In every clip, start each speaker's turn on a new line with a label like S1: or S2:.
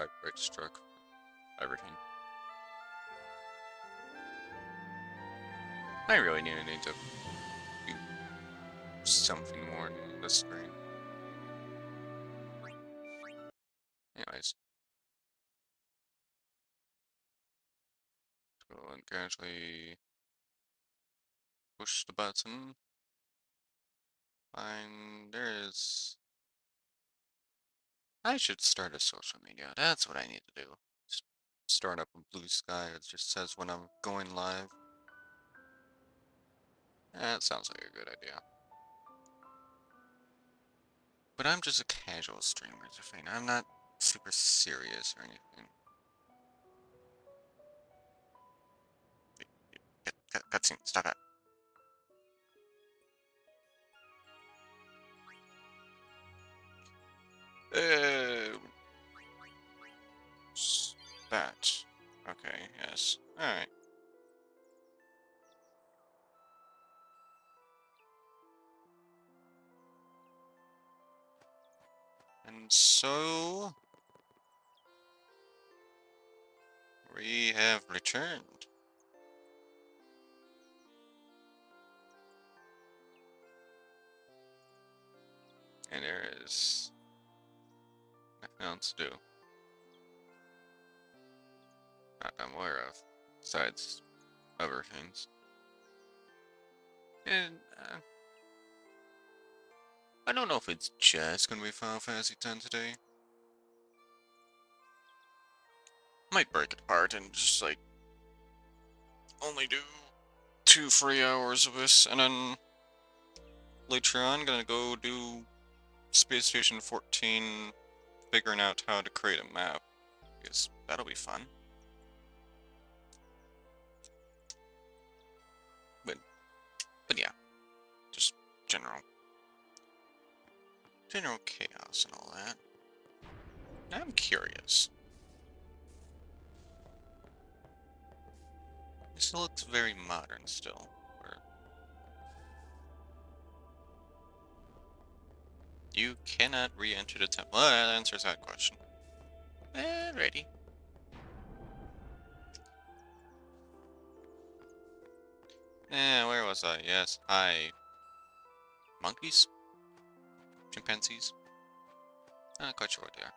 S1: typewriter struck everything. I really need to do something more than the screen. Anyways, go and casually push the button. Fine, there is. I should start a social media. That's what I need to do. Just start up a blue sky. It just says when I'm going live. That sounds like a good idea. But I'm just a casual streamer, Zafine. I'm not super serious or anything. Cutscene, stop that. Uh, that. Okay, yes. Alright. And so we have returned. And there is nothing else to do. Not that I'm aware of. Besides other things. And I don't know if it's just gonna be Final Fantasy X today. Might break it apart and just like only do 2 free hours of this, and then later on gonna go do Space Station 14, figuring out how to create a map, because that'll be fun. But yeah, just general chaos and all that. I'm curious. This looks very modern still. You cannot re-enter the temple. Well, that answers that question. Ready. Where was I? Yes, hi. Monkeys? Chimpanzees? Not quite sure what they are.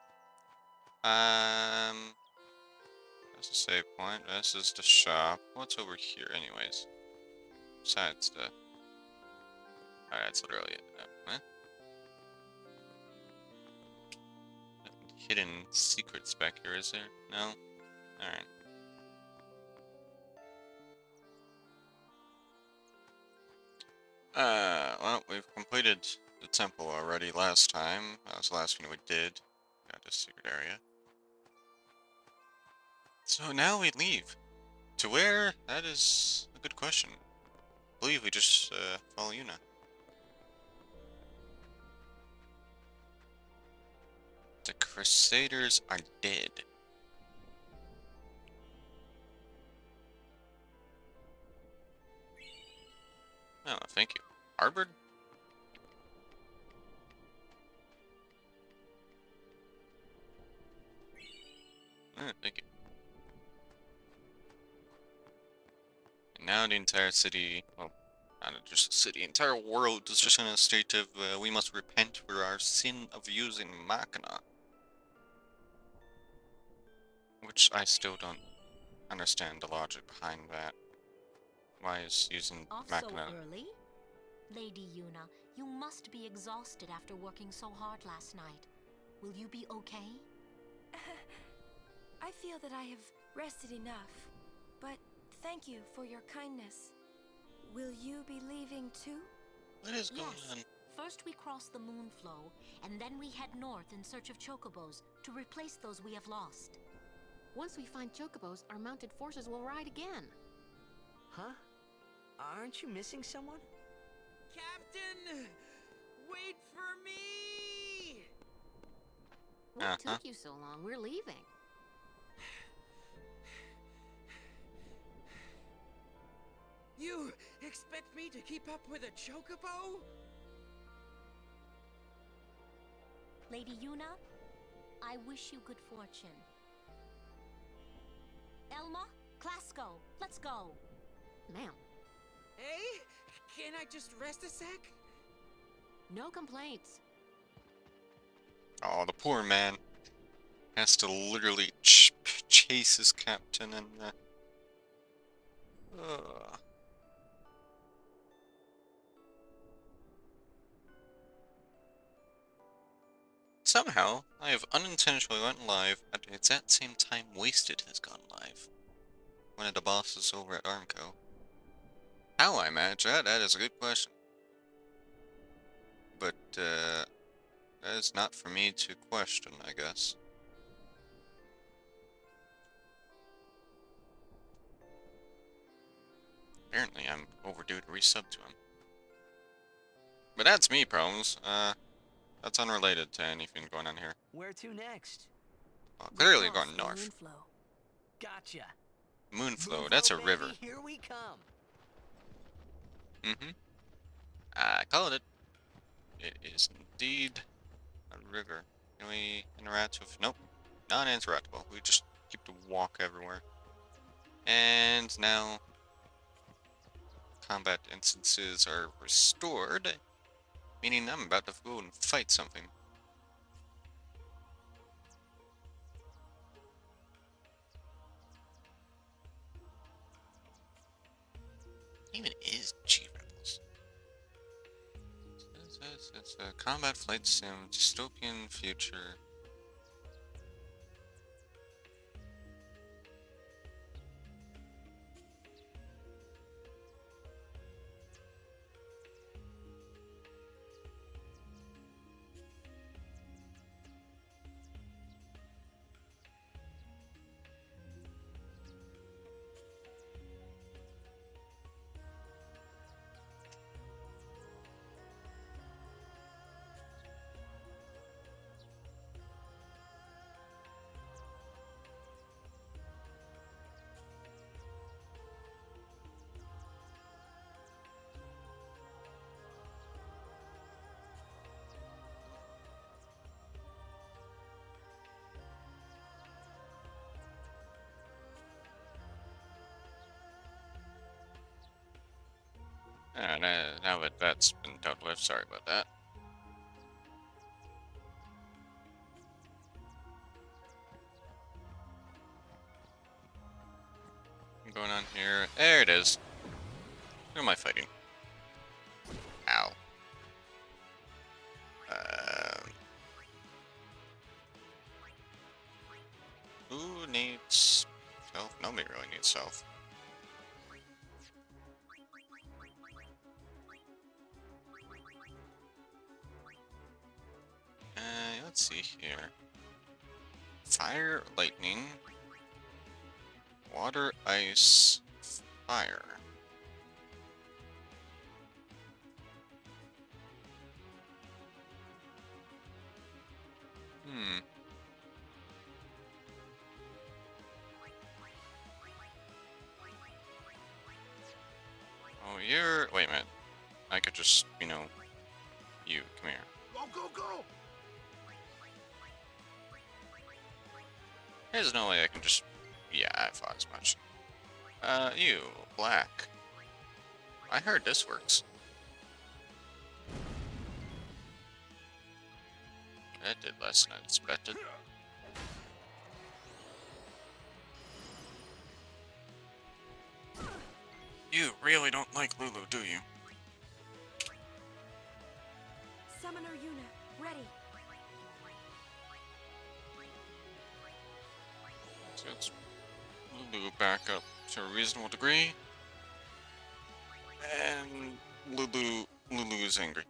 S1: That's a save point. This is the shop. What's over here, anyways? Besides the... Alright, that's literally it. Huh? Hidden secrets back here, is there? No? Alright. Well, we've completed the temple already last time. That was the last thing we did. Got this secret area. So now we leave. To where? That is a good question. I believe we just, follow Yuna. The Crusaders are dead. Oh, thank you. Harvard? Thank you. And now the entire city, well, not just the city, entire world is just in a state of, we must repent for our sin of using Machina. Which I still don't understand the logic behind that. Why is using
S2: Off so
S1: Machina...
S2: early? Lady Yuna, you must be exhausted after working so hard last night. Will you be okay?
S3: I feel that I have rested enough, but thank you for your kindness. Will you be leaving too?
S1: What is going
S2: Yes.
S1: on?
S2: First we cross the Moonflow, and then we head north in search of chocobos to replace those we have lost.
S4: Once we find chocobos, our mounted forces will ride again.
S5: Huh? Aren't you missing someone?
S6: Captain! Wait for me!
S4: What took you so long? We're leaving.
S6: You expect me to keep up with a chocobo?
S2: Lady Yuna, I wish you good fortune. Elma, Clasco, let's go.
S4: Ma'am,
S6: Hey, can I just rest a sec?
S4: no complaints.
S1: Oh, the poor man has to literally chase his captain and somehow, I have unintentionally went live at the exact same time Wasted has gone live. One of the bosses over at Armco. How I manage that? That is a good question. But, that is not for me to question, I guess. Apparently, I'm overdue to resub to him. But that's me, problems. That's unrelated to anything going on here.
S5: Where to next?
S1: Well,
S3: We're
S1: clearly
S3: across
S1: going
S3: the
S1: north.
S3: Moonflow.
S5: Gotcha.
S1: Moonflow, that's a
S5: Moonflow,
S1: river.
S5: baby, here we come.
S1: Mm-hmm. I called it. It is indeed a river. Can we interact with... Nope. Non-interactable. We just keep to walk everywhere. And now combat instances are restored, meaning I'm about to go and fight something. Even is G-Rebels? It's a combat flight sim, dystopian future. And now that that's been dealt with, sorry about that. What's going on here? There it is. Who am I fighting? Ow. Um, who needs self? Nobody really needs self. Let's see here. Fire, lightning, water, ice, fire. Hmm. Oh, you're... Wait a minute. I could just, you know... You, come here.
S6: Go, go, go!
S1: There's no way I can just... Yeah, I thought as much. You, black. I heard this works. That did less than I expected. You really don't like Lulu, do you?
S3: Summoner Yuna, ready.
S1: So let's Lulu back up to a reasonable degree. And Lulu is angry.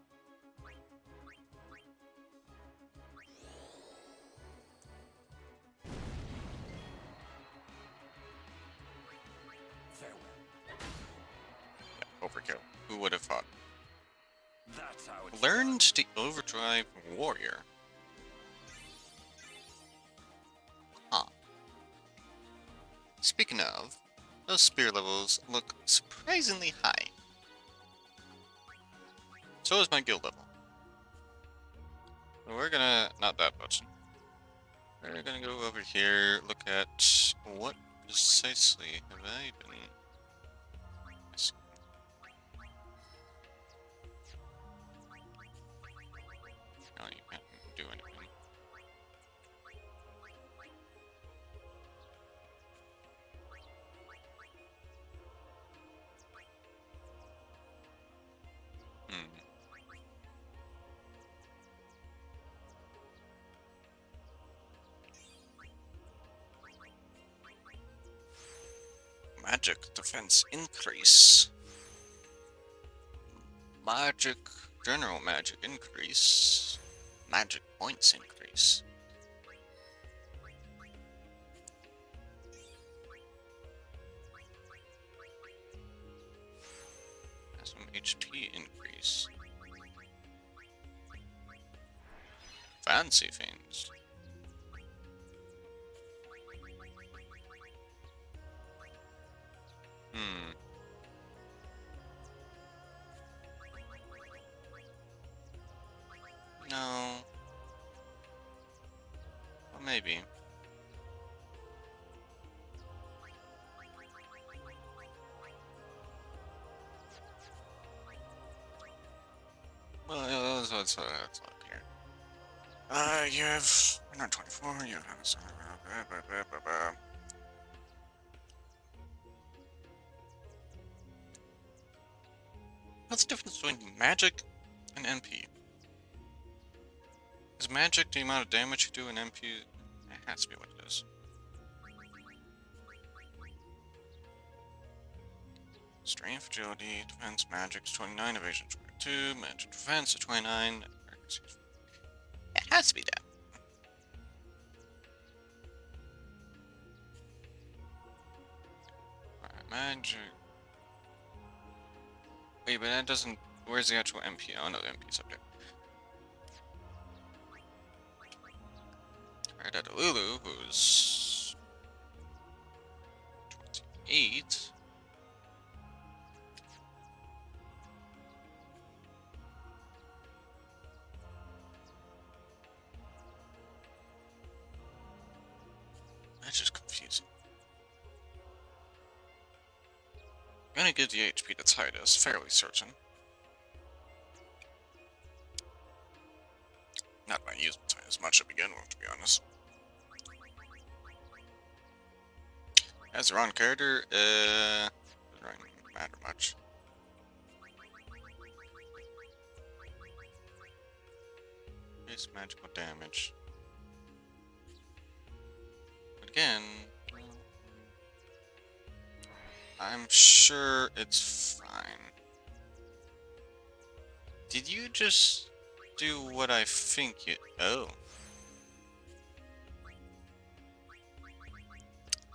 S1: Yeah, overkill. Who would have thought?
S6: That's how it's
S1: Learned the Overdrive Warrior. Huh. Speaking of, those spear levels look surprisingly high. So is my guild level. We're gonna... not that much. We're gonna go over here, look at what precisely have I been? No, you can't do anything. Hmm. Magic defense increase. Magic, general magic increase. Magic points increase. Some HP increase. Fancy things. Hmm. No. Well, maybe. Well, yeah, let's look here. You have 124, you have... What's the difference between magic and NP? Is magic the amount of damage you do, and NP... It has to be what it is. Strength, agility, defense, magic's 29, evasion 22, magic defense at 29. It has to be that. Alright, magic. Wait, but that doesn't... Where's the actual MP? Oh no, the MP's up there. Alright, at Lulu, who's... 28. That's just confusing. I'm gonna give the HP to Titus, fairly certain. Not that I use Titus much to begin with, to be honest. As the wrong character, doesn't really matter much. Base magical damage. But again, I'm sure it's fine. Did you just do what I think you... Oh.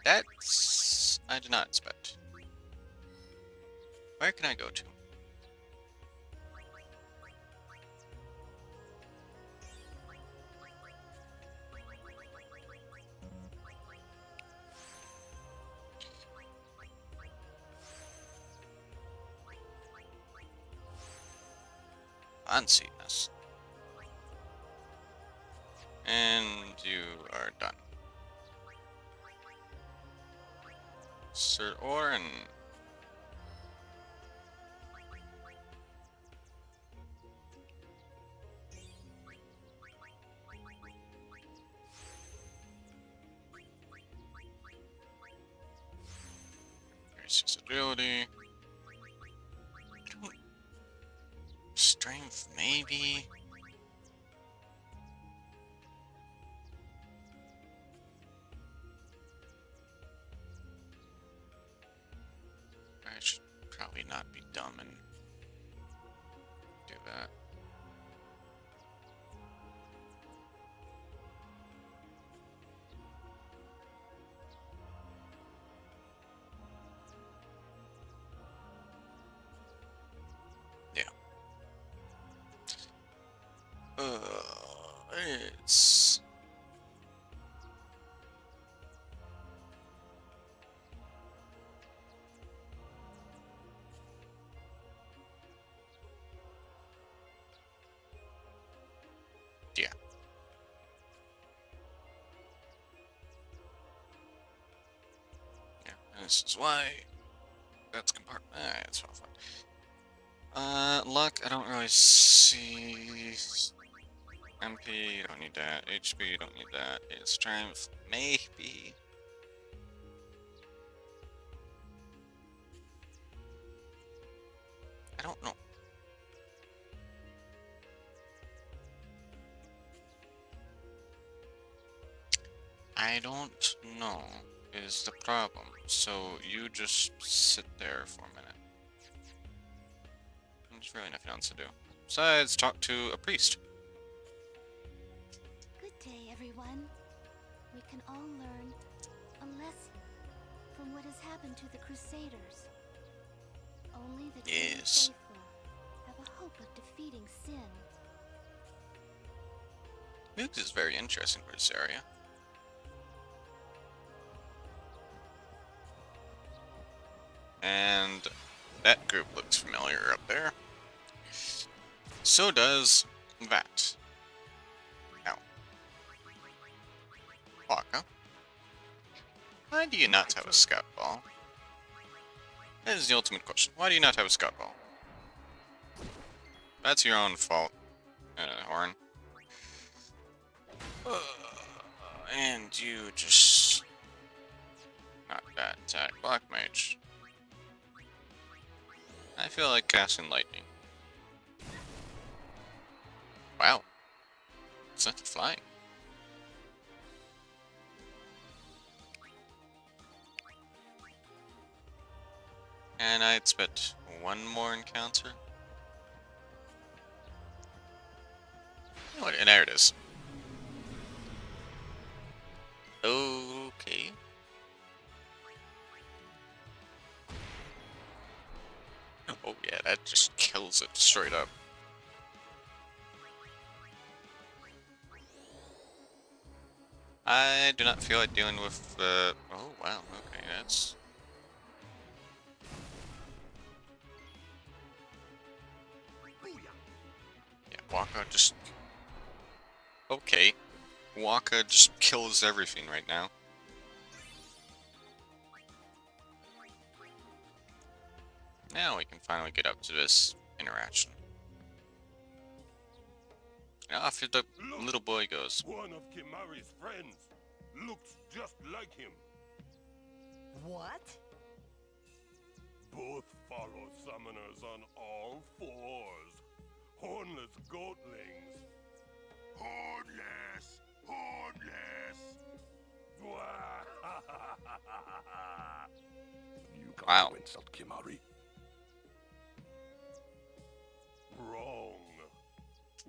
S1: That's... I did not expect. Where can I go to? Unseen this. And you are done. Sir Orin. Here's his ability. Strength, maybe? I should probably not be dumb and do that. Yeah. It's... Yeah. This is why. That's compartment. Alright, it's all fine. Luck, I don't really see. MP, you don't need that. HP, you don't need that. It's strength, maybe. I don't know. I don't know is the problem. So you just sit there for a minute. There's really nothing else to do. Besides, talk to a priest.
S7: Good day, everyone. We can all learn a lesson from what has happened to the Crusaders. Only the truly
S1: Yes.
S7: faithful have a hope of defeating sin.
S1: Moogs is very interesting for this area. And that group looks familiar up there. So does that. Ow. Waka. Why do you not have a scout ball? That is the ultimate question. Why do you not have a scout ball? That's your own fault, Horn. And you just... Not that attack. Black Mage. I feel like casting lightning. Wow. It's not flying. And I expect one more encounter. You know what? And there it is. Okay. Oh yeah, that just kills it straight up. I do not feel like dealing with oh wow, okay, that's... Yeah, Waka just... Okay. Waka just kills everything right now. Now we can finally get up to this interaction. And off the little boy goes.
S8: One of Kimari's friends looks just like him.
S5: What?
S8: Both follow summoners on all fours. Hornless goatlings. Hornless! Hornless! You come
S1: Wow.
S8: to insult Kimari? Wrong.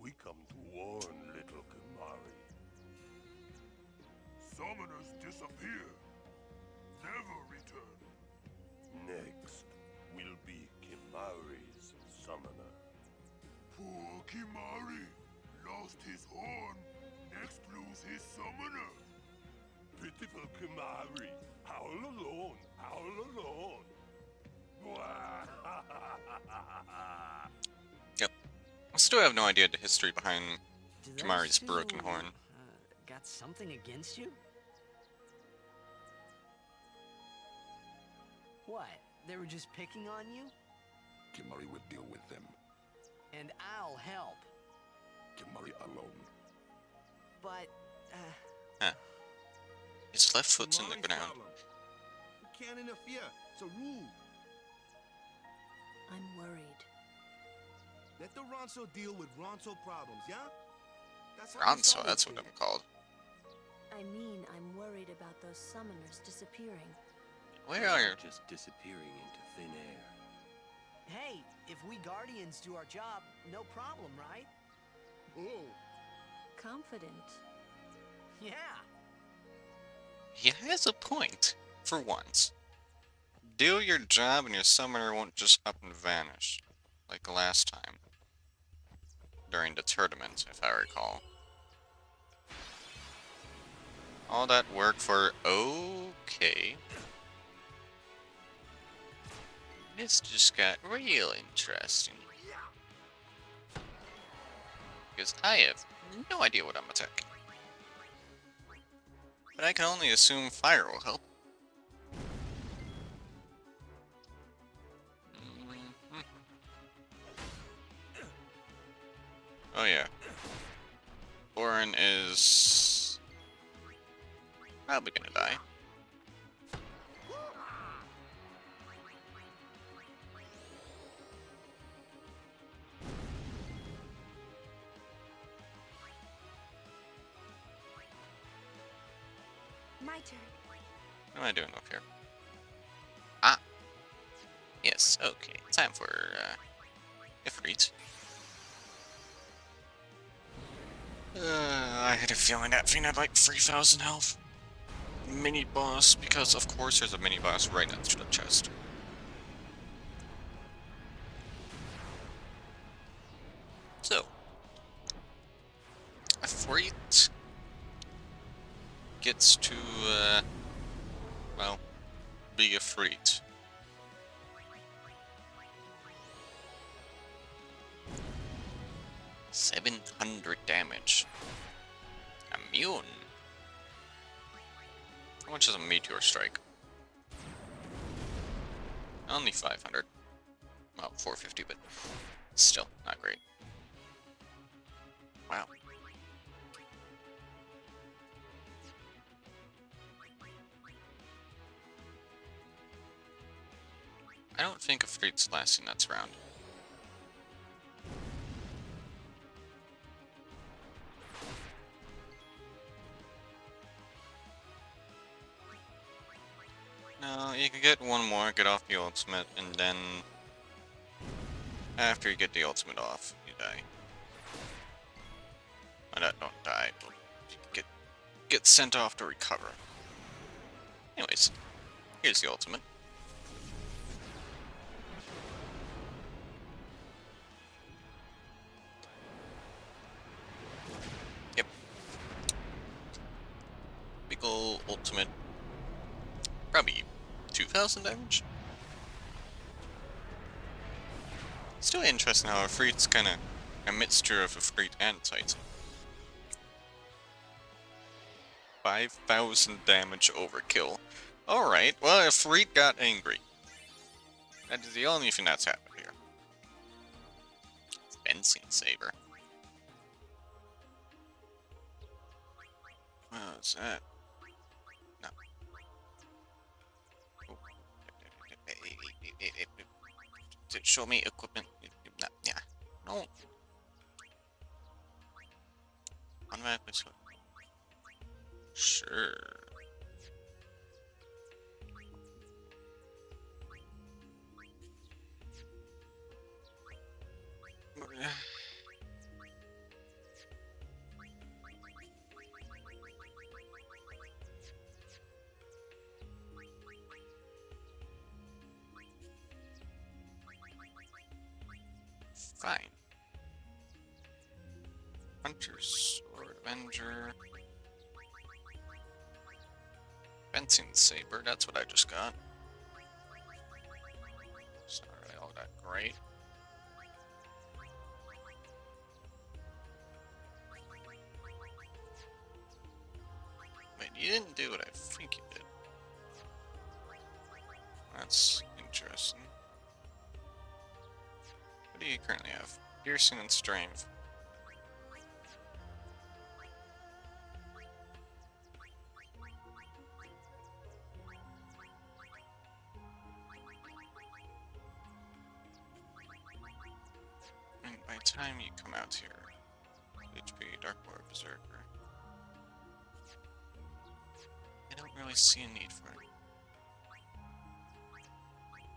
S8: We come to warn little Kimari. Summoners disappear, never return. Next will be Kimari's summoner. Poor Kimari lost his horn, next lose his summoner. Pitiful Kimari, howl alone, howl alone.
S1: Yep. I still have no idea the history behind
S5: Do those
S1: Kimari's
S5: two,
S1: broken horn.
S5: Got something against you? What? They were just picking on you?
S8: Kimari will deal with them.
S5: And I'll help.
S8: Kimari alone.
S5: But,
S1: His left foot's in the
S9: Kimari's
S1: ground.
S9: problem. You can't interfere. It's a rule.
S3: I'm worried.
S9: Let the Ronso deal with Ronso problems, yeah? That's how it's
S1: Ronso,
S9: always
S1: that's what
S9: been.
S1: I'm called.
S3: I mean, I'm worried about those summoners disappearing.
S1: Where are you?
S8: Just disappearing into thin air.
S5: hey, if we Guardians do our job, no problem, right?
S9: Oh,
S3: Confident.
S5: Yeah.
S1: He has a point, for once. Do your job and your summoner won't just up and vanish, like last time. During the tournament, if I recall. All that work for... Okay. This just got real interesting. Because I have no idea what I'm attacking. But I can only assume fire will help. Oh yeah. Lauren is probably gonna die.
S3: My turn.
S1: What am I doing up here? Ah, yes. Okay, time for Ifrit. I had a feeling that thing had like 3,000 health. Mini boss, because of course there's a mini boss right next to the chest. So, Ifrit gets to, well, be Ifrit. $700 damage. Immune. How much is a meteor strike? Only 500. Well, 450, but still not great. Wow. I don't think a Ifrit's lasting that's round. No, you can get one more, get off the ultimate, and then after you get the ultimate off, you die. Oh, no, don't die, but you get sent off to recover. Anyways, here's the ultimate. Yep. Big ol' ultimate. Probably 2,000 damage? Still interesting how Ifrit's kinda a mixture of Ifrit and Titan. 5,000 damage overkill. Alright, well, Ifrit got angry. That is the only thing that's happened here. Fencing Saber. What's that? No. Oh. Show me equipment. No, yeah. No. Automatically switch. Sure. Fine. Hunter Sword Avenger. Fencing Saber, that's what I just got. It's not really all that great. Wait, you didn't do what I think you did. That's interesting. What do you currently have? Piercing and Strength. And by the time you come out here, HP, Dark Lord, Berserker. I don't really see a need for it.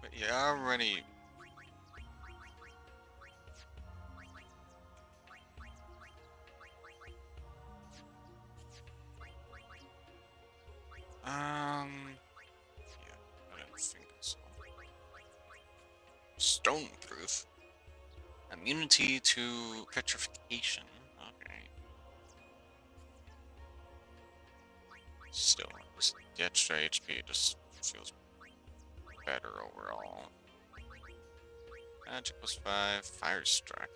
S1: But you already... Yeah, I don't think so. Stoneproof. Immunity to petrification. Okay. Still, just the extra HP just feels better overall. Magic plus 5, Fire Struck.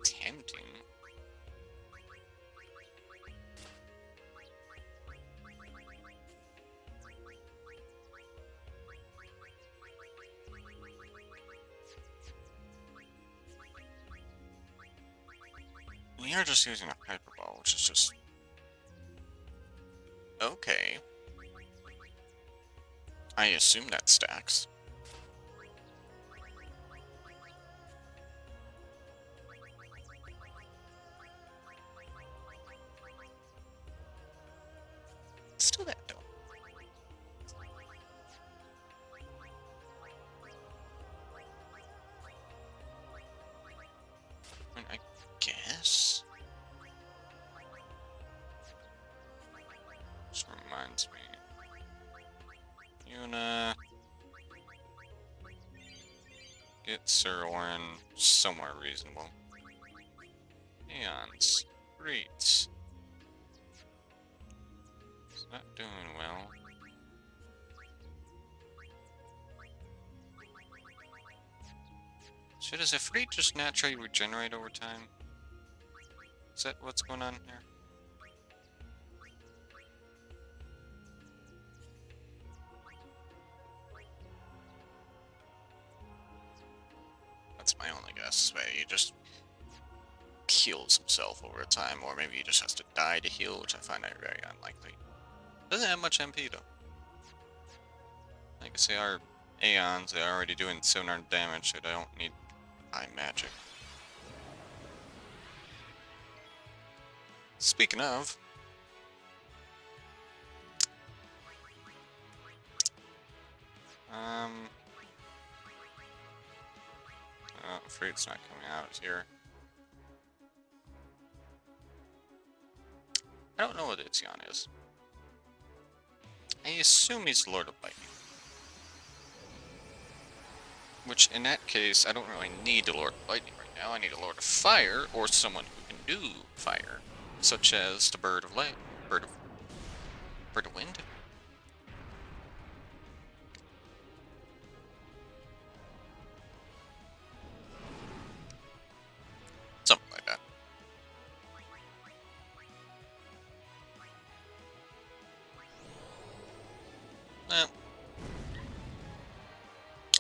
S1: Tempting. we are just using a hyper ball, which is just okay. I assume that stacks. Still that though. I guess. This reminds me. Yuna. Get Sir Orin somewhere reasonable. Aeons. Great. It's not doing well. So does a fleet just naturally regenerate over time? Is that what's going on here? That's my only guess. He just heals himself over time, or maybe he just has to die to heal, which I find very unlikely. Doesn't have much MP though. Like I say, our Aeons, they're already doing 700 damage, so they don't need high magic. Speaking of, fruit's not coming out here. I don't know what Itzion is. I assume he's Lord of Lightning. Which, in that case, I don't really need a Lord of Lightning right now. I need a Lord of Fire, or someone who can do fire. Such as the Bird of Light. Bird of Wind? Something like that. Well,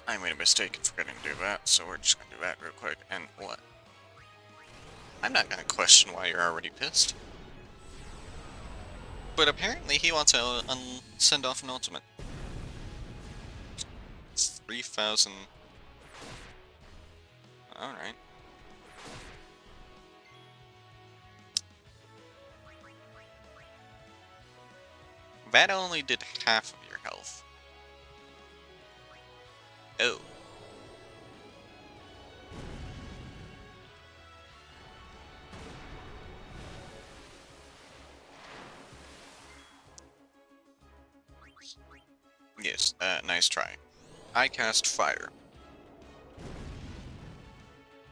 S1: I made a mistake in forgetting to do that, so we're just gonna do that real quick. And what? I'm not gonna question why you're already pissed. But apparently he wants to send off an ultimate. 3,000. Alright. That only did half of your health. Oh. Yes, nice try. I cast fire.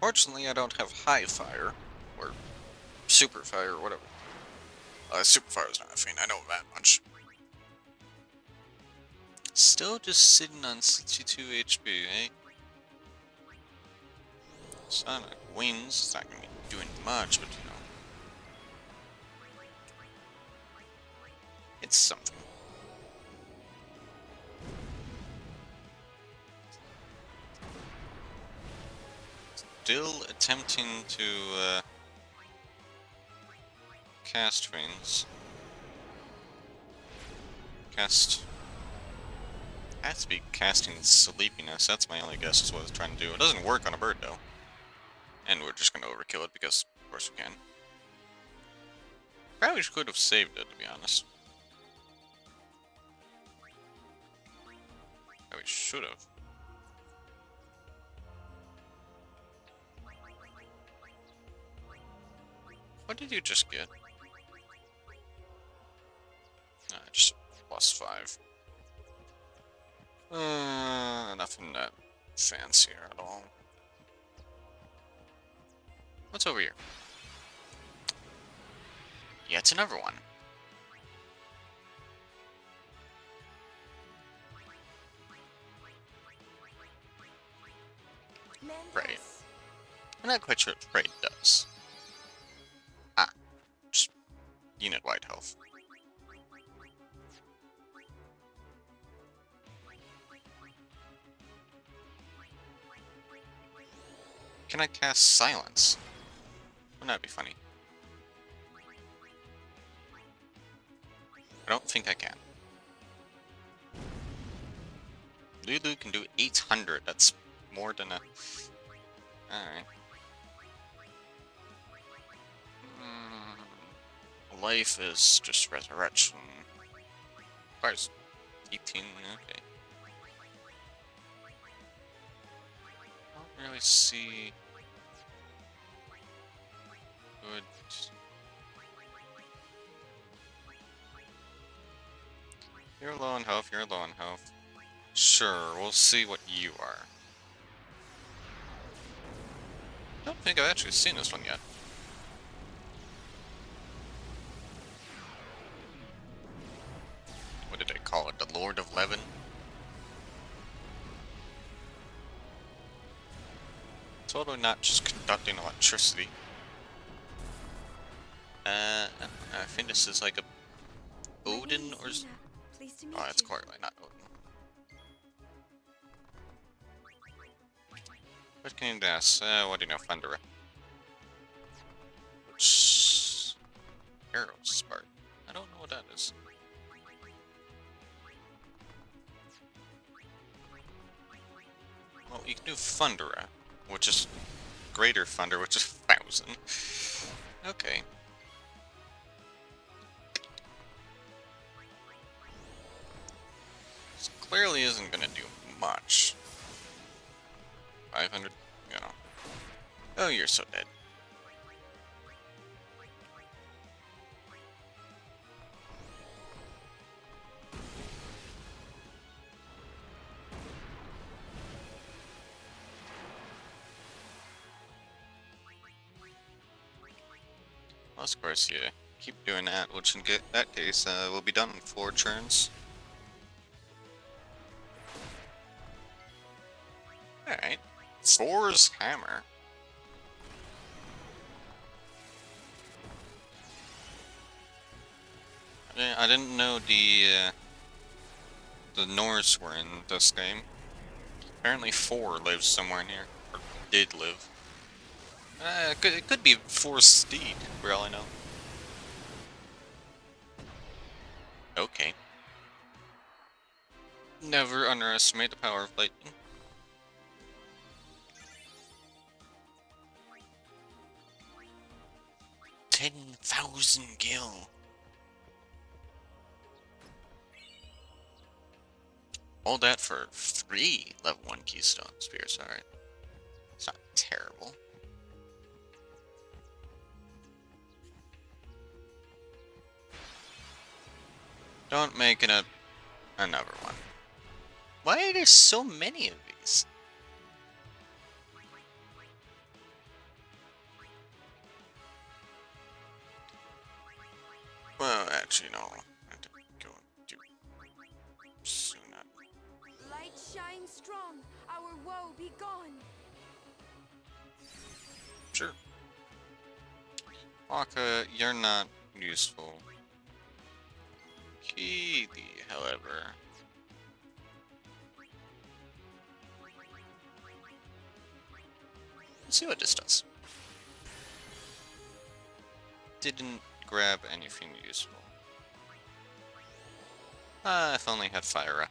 S1: Fortunately, I don't have high fire, or super fire, or whatever. Super fire is not a thing, I know that much. Still just sitting on 62 HP, eh? Sonic wins, it's not gonna be doing much, but you know. It's something. Still attempting to cast things. Cast. Has to be casting sleepiness. That's my only guess is what it's trying to do. It doesn't work on a bird though. And we're just gonna overkill it because of course we can. Probably could have saved it, to be honest. Probably should have. What did you just get? Just +5. Nothing that fancier at all. What's over here? Yet another one. Right. I'm not quite sure what Prey does. Ah. Just unit-wide health. Can I cast Silence? Wouldn't that be funny? I don't think I can. Lulu can do 800. That's more than a... Alright. Life is just resurrection. Requires 18, okay. I don't really see... Good... You're low on health, you're low on health. Sure, we'll see what you are. Don't think I've actually seen this one yet. What did they call it? The Lord of Levin? Totally not just conducting electricity. I think this is like a Odin or...
S3: Pleased to meet
S1: Oh, that's
S3: you.
S1: clearly not Odin. What can you guess? What do you know? Thunderer. Which... Arrow Spark. I don't know what that is. Well, you can do Thundera, which is Greater Thunder, which is 1000. Okay. This clearly isn't gonna do much. 500, you know. Oh, you're so dead. Well, of course, yeah. Keep doing that, which in that case, we'll be done in 4 turns. Alright. Thor's Hammer. I didn't know the Norse were in this game. Apparently Thor lives somewhere near, or did live. It could be Thor's steed, for all I know. Okay. Never underestimate the power of lightning. $10,000 gil. All that for 3 level 1 Keystone Spears, alright. It's not terrible. Don't make it another one. Why are there so many of these? Well, actually, no. I have to go do soon.
S3: Light shine strong, our woe be gone.
S1: Sure. Waka, you're not useful. Keely, however. Let's see what this does. Didn't grab anything useful. If only had fire up.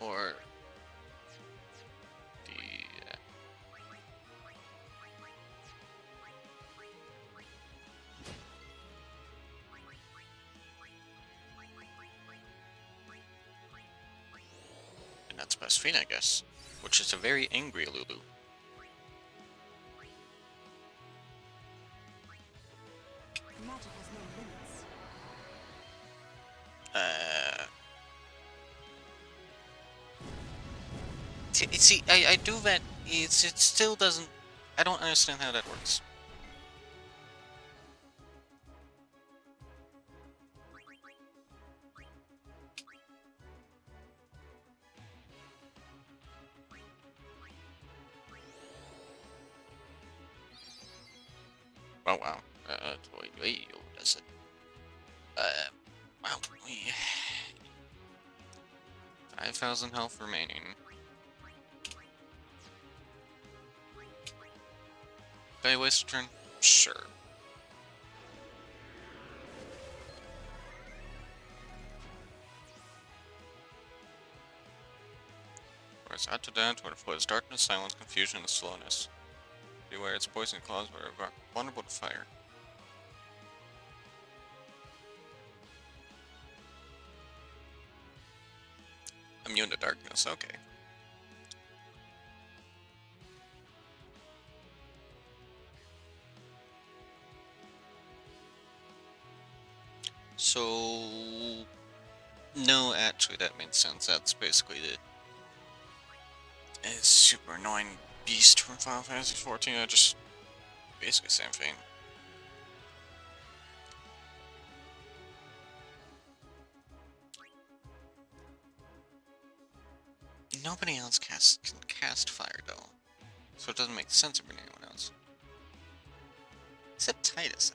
S1: Or the and that's best fiend, I guess, which is a very angry Lulu.
S3: Magic has no limits.
S1: See, I do that. It still doesn't. I don't understand how that works. Oh wow. Does it? Wow. 5,000 health remaining. Did I waste a turn? Sure. Whereas out to dance, where it flows darkness, silence, confusion, and slowness. Beware its poison claws are vulnerable to fire. Immune to darkness, okay. So... No, actually that makes sense. That's basically the super annoying beast from Final Fantasy XIV. I just... basically same thing. Nobody else can cast fire though. So it doesn't make sense for anyone else. Except Titus.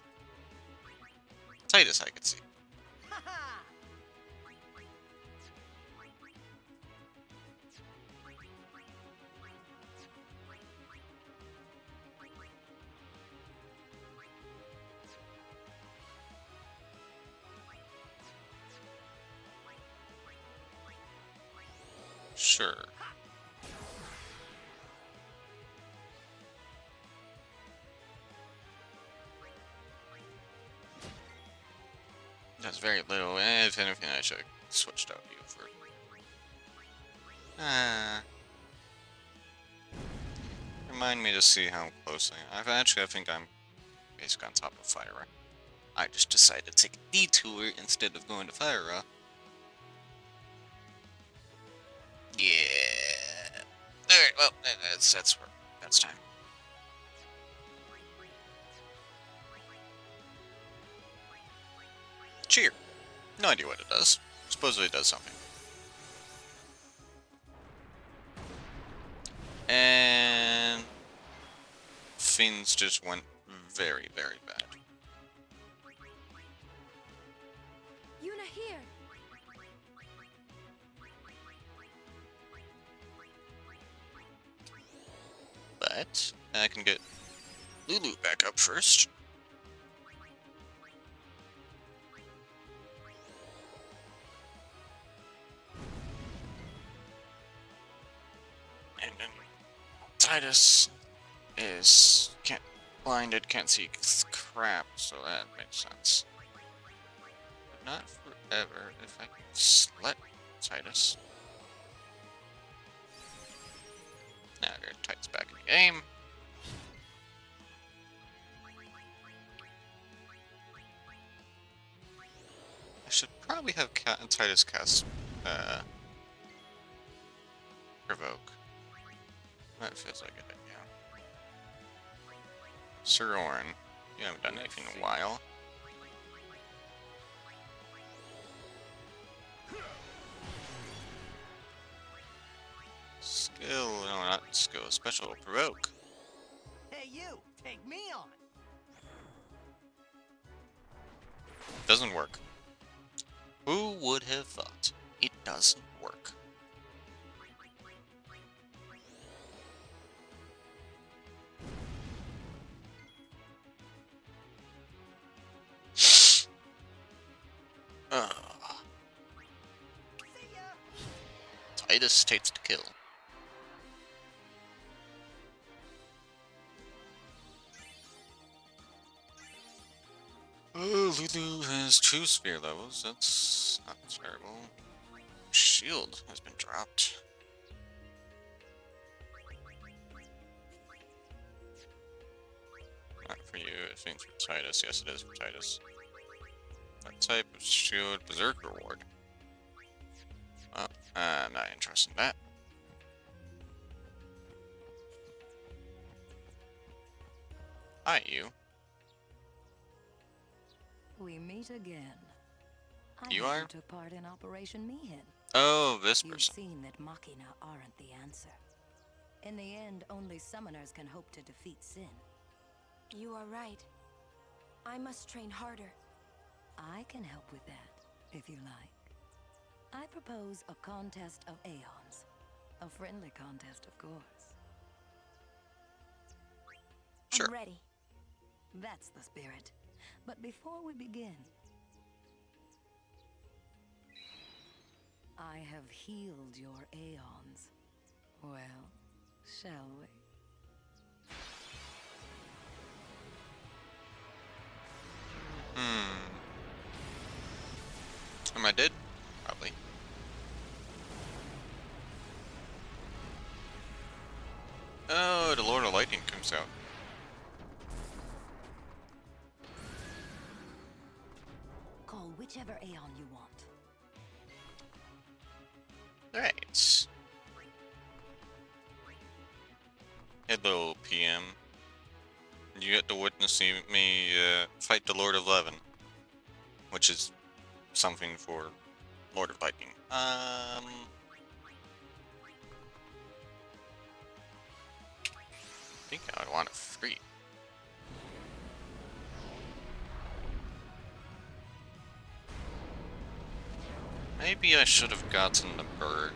S1: Titus I could see. Sure. That's very little. If anything, I should have switched out you for. Remind me to see how close I am. I think I'm basically on top of Fire. I just decided to take a detour instead of going to Fire. Yeah. Alright, well, that's time. Cheer. No idea what it does. Supposedly it does something. And... things just went very, very bad.
S3: Yuna here.
S1: But I can get Lulu back up first. And then Titus is blinded, can't see crap, so that makes sense. But not forever. If I can select Titus. Now Titus back in the game. I should probably have Titus cast Provoke. That feels like it, yeah. Sir Orin, you haven't done anything in a while. Skill, no, not skill, special Provoke.
S5: Hey, you! Take me on!
S1: Doesn't work. Who would have thought? It doesn't work. Titus takes the kill. Oh, Lulu has 2 spear levels. That's not terrible. Shield has been dropped. Not for you, I think for Titus. Yes, it is for Titus. What type of shield? Berserk reward. Well, I'm not interested in that. Hi, you.
S10: We meet again.
S1: You are?
S10: Took part in Operation Mihin.
S1: Oh, this
S10: You've
S1: person.
S10: seen that Machina aren't the answer. In the end, only summoners can hope to defeat Sin.
S3: You are right. I must train harder.
S10: I can help with that, if you like. I propose a contest of aeons. A friendly contest, of course.
S1: Sure.
S10: I'm ready. That's the spirit. But before we begin, I have healed your aeons. Well, shall we?
S1: Am I dead? Probably. Oh, the Lord of Lightning comes out.
S10: Call whichever aeon you want.
S1: Alright. Hello, PM. You get to witness me fight the Lord of Levin, which is something for Lord of Lightning. I think I would want a free. Maybe I should have gotten the bird.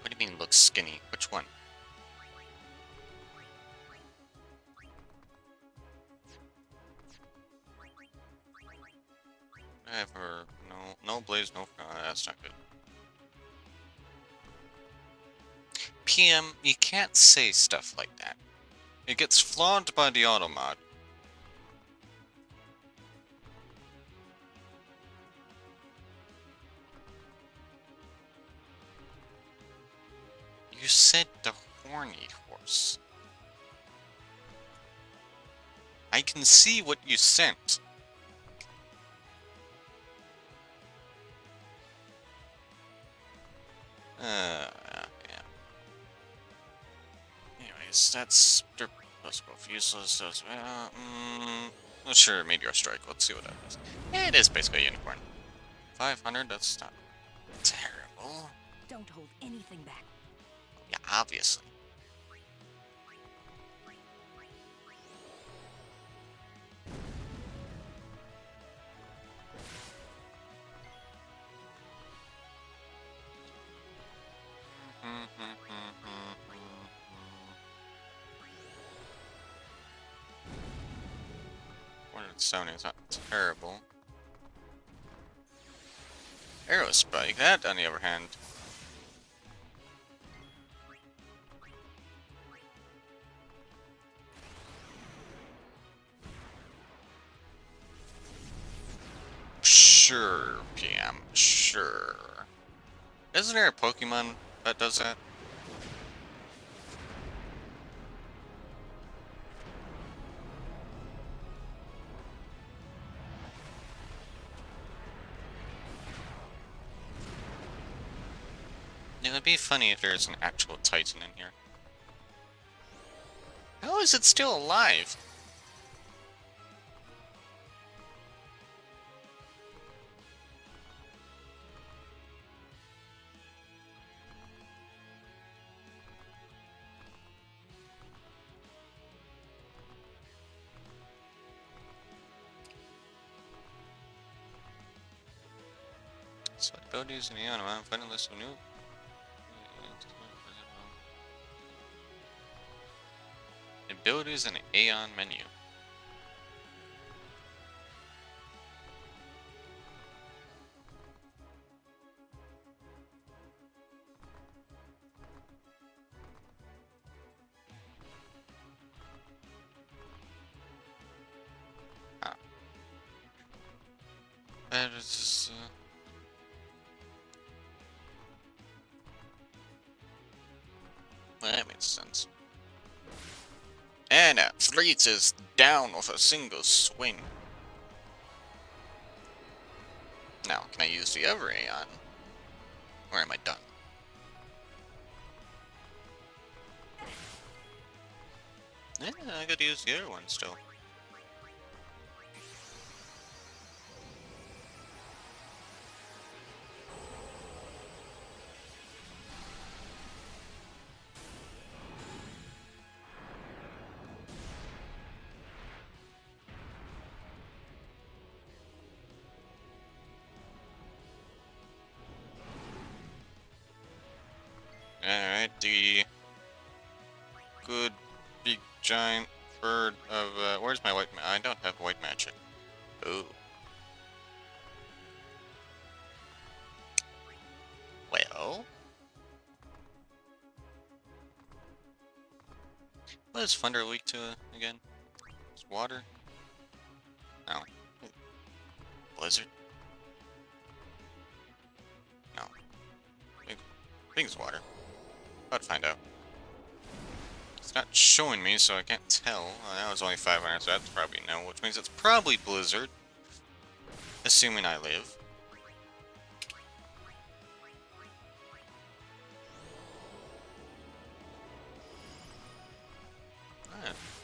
S1: What do you mean looks skinny? Which one? Ever. No blaze, no that's not good. PM, you can't say stuff like that. It gets flagged by the auto mod. You said the horny horse. I can see what you sent. Yeah. Anyways, that's both useless. Sure, Meteor Strike. Let's see what that is. Yeah, it is basically a unicorn. 500. That's not terrible.
S10: Don't hold anything back.
S1: Yeah, obviously. Sony is not terrible. Arrow Spike, that on the other hand. Sure, PM, sure. Isn't there a Pokemon that does that? It would be funny if there's an actual Titan in here. How is it still alive? Select abilities in the Aeon. Find a list of new. Abilities in the Aeon menu. Ah. That is just, well, that makes sense. And Fleet is down with a single swing. Now, can I use the other Aeon? Or am I done? Yeah, I gotta use the other one still. Alright, the good big giant bird of where's my white I don't have white magic. Ooh. Well, what is thunder weak to again? It's water? No. Blizzard? No. I think it's water. About to find out. It's not showing me, so I can't tell. That was only 500, so that's probably no, which means it's probably Blizzard. Assuming I live.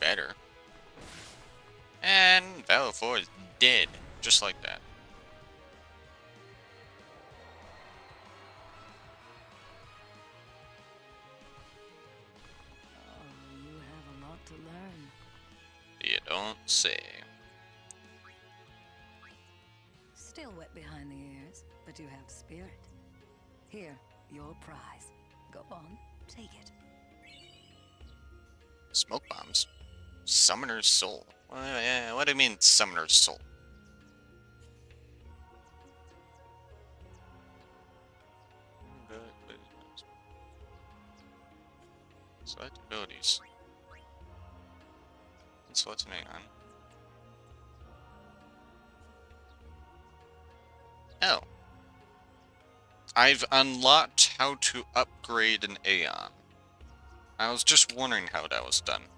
S1: Better. And Battle 4 is dead. Just like that.
S10: Oh, you have a lot to learn.
S1: You don't say.
S10: Still wet behind the ears, but you have spirit. Here, your prize. Go on, take it.
S1: Smoke bombs. Summoner's soul. What do you mean, summoner's soul? Select abilities. Select an Aeon. Oh. I've unlocked how to upgrade an Aeon. I was just wondering how that was done.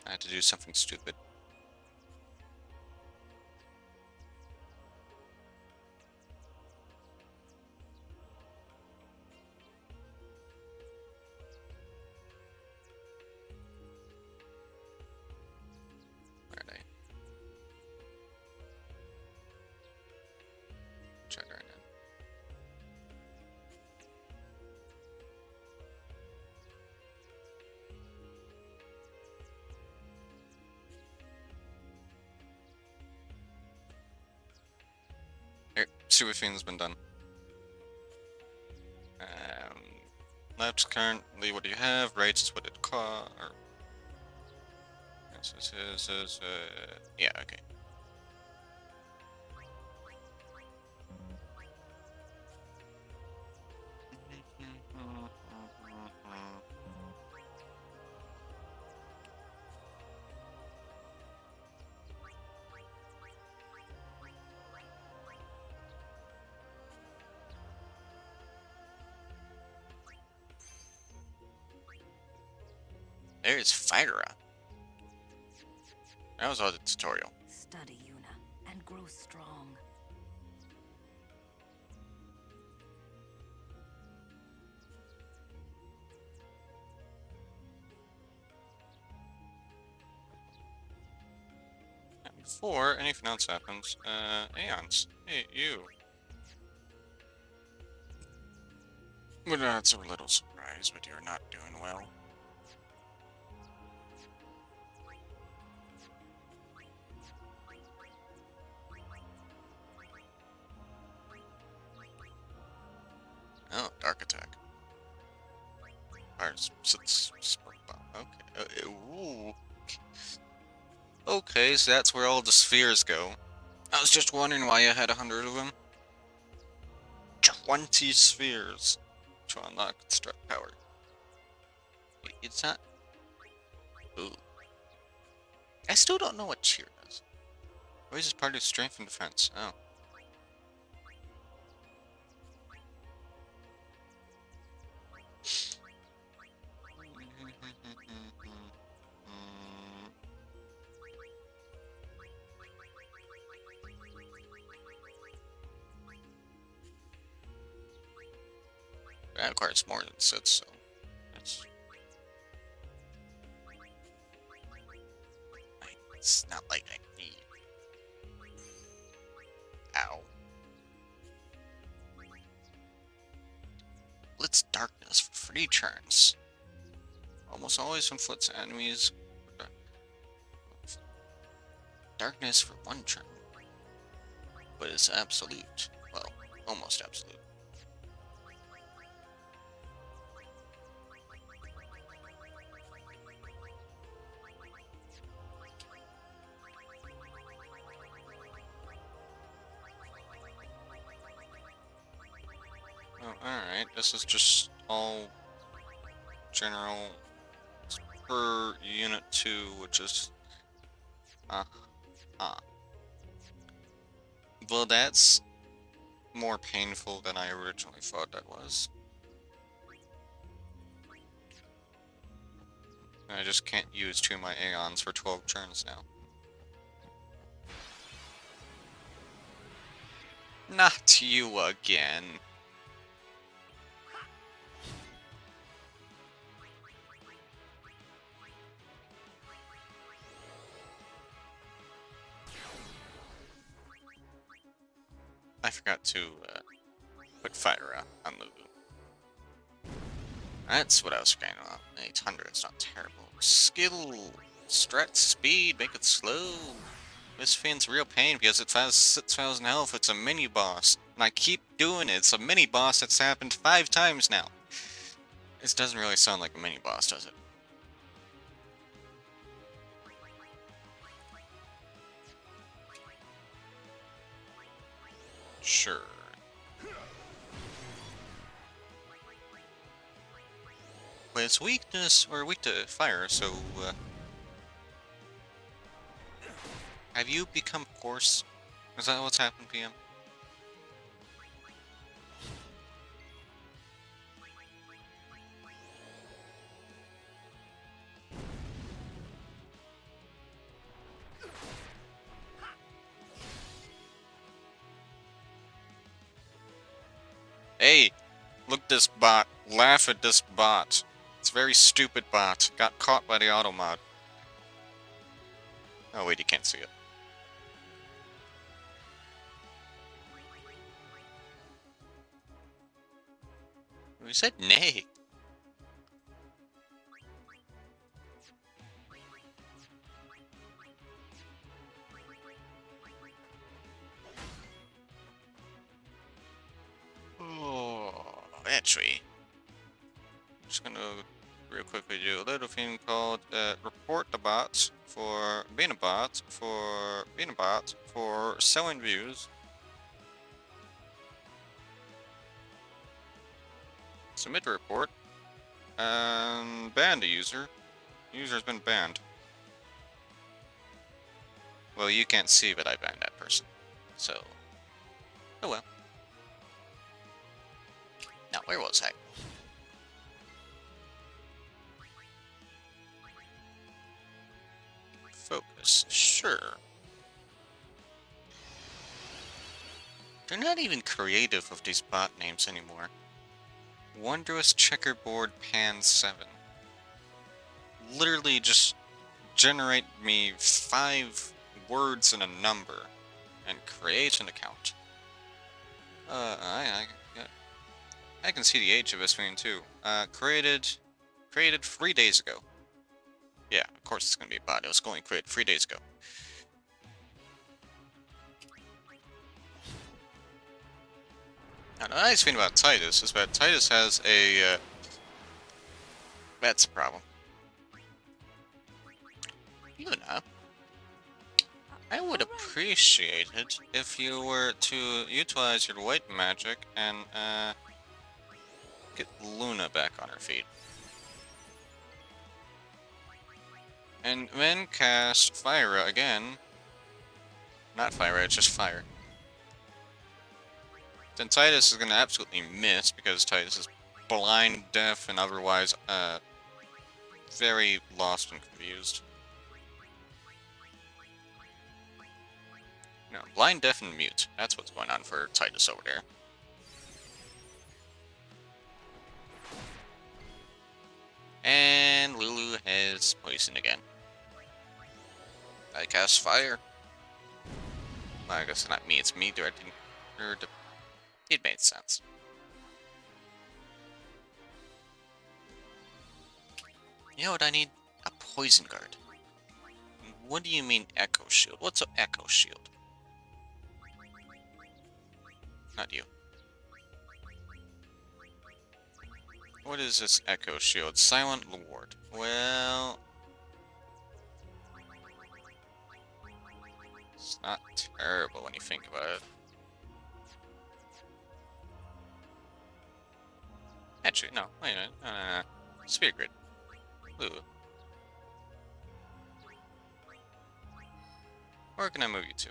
S1: I had to do something stupid. Where are they? Check right now. Here, see what thing's been done. Left's currently what do you have? Right is what it cost. Yeah, okay. There's Phyra. That was all the tutorial.
S10: Study, Yuna, and grow strong.
S1: Before anything else happens, Aeons. Hey, you. Well, that's a little surprise, but you're not doing well. Oh, Dark Attack. Okay. Ooh. Okay, so that's where all the spheres go. I was just wondering why I had 100 of them. 20 spheres to unlock strut power. It's not. Ooh. I still don't know what cheer does. Raises part of strength and defense. Oh. That requires more than 6, so that's... It's not like I need... Ow. Blitz Darkness for 3 turns. Almost always inflicts enemies. Darkness for 1 turn. But it's absolute. Well, almost absolute. Oh, alright, this is just all general per unit 2, which is well, that's more painful than I originally thought that was. I just can't use 2 of my Aeons for 12 turns now. Not you again. I forgot to put fire on Lulu. That's what I was forgetting about. 800, it's not terrible. Skill, stretch, speed, make it slow. This Fiend's real pain because it has 6,000 health. It's a mini boss, and I keep doing it. It's a mini boss that's happened 5 times now. This doesn't really sound like a mini boss, does it? Sure. But it's weakness, or weak to fire, so, have you become hoarse? Is that what's happened, PM? Hey! Look this bot. Laugh at this bot. It's a very stupid bot. Got caught by the auto mod. Oh wait, you can't see it. We said nay. Oh, actually, I'm just gonna real quickly do a little thing called report the bots for being a bot for selling views. Submit a report and ban the user. User's been banned. Well, you can't see, but I banned that person. So, oh well. Now, where was I? Focus, sure. They're not even creative with these bot names anymore. Wondrous Checkerboard Pan 7. Literally just generate me 5 words and a number and create an account. I can see the age of this thing too. Created 3 days ago. Yeah, of course it's gonna be a bot. It was going created 3 days ago. Now, the nice thing about Titus is that Titus has a, that's a problem. Luna, I would appreciate it if you were to utilize your white magic and, get Luna back on her feet. And then cast Fire again. Not Fire, it's just Fire. Then Titus is gonna absolutely miss because Titus is blind, deaf, and otherwise, very lost and confused. No, blind, deaf, and mute. That's what's going on for Titus over there. it's poison again. I cast fire. Well, I guess not me, it's me directing. It made sense. You know what I need? A poison guard. What do you mean echo shield? What's an echo shield? Not you. What is this echo shield? Silent Lord. Well, it's not terrible when you think about it. Actually, no. Wait a minute. No. Sphere Grid. Ooh. Where can I move you to?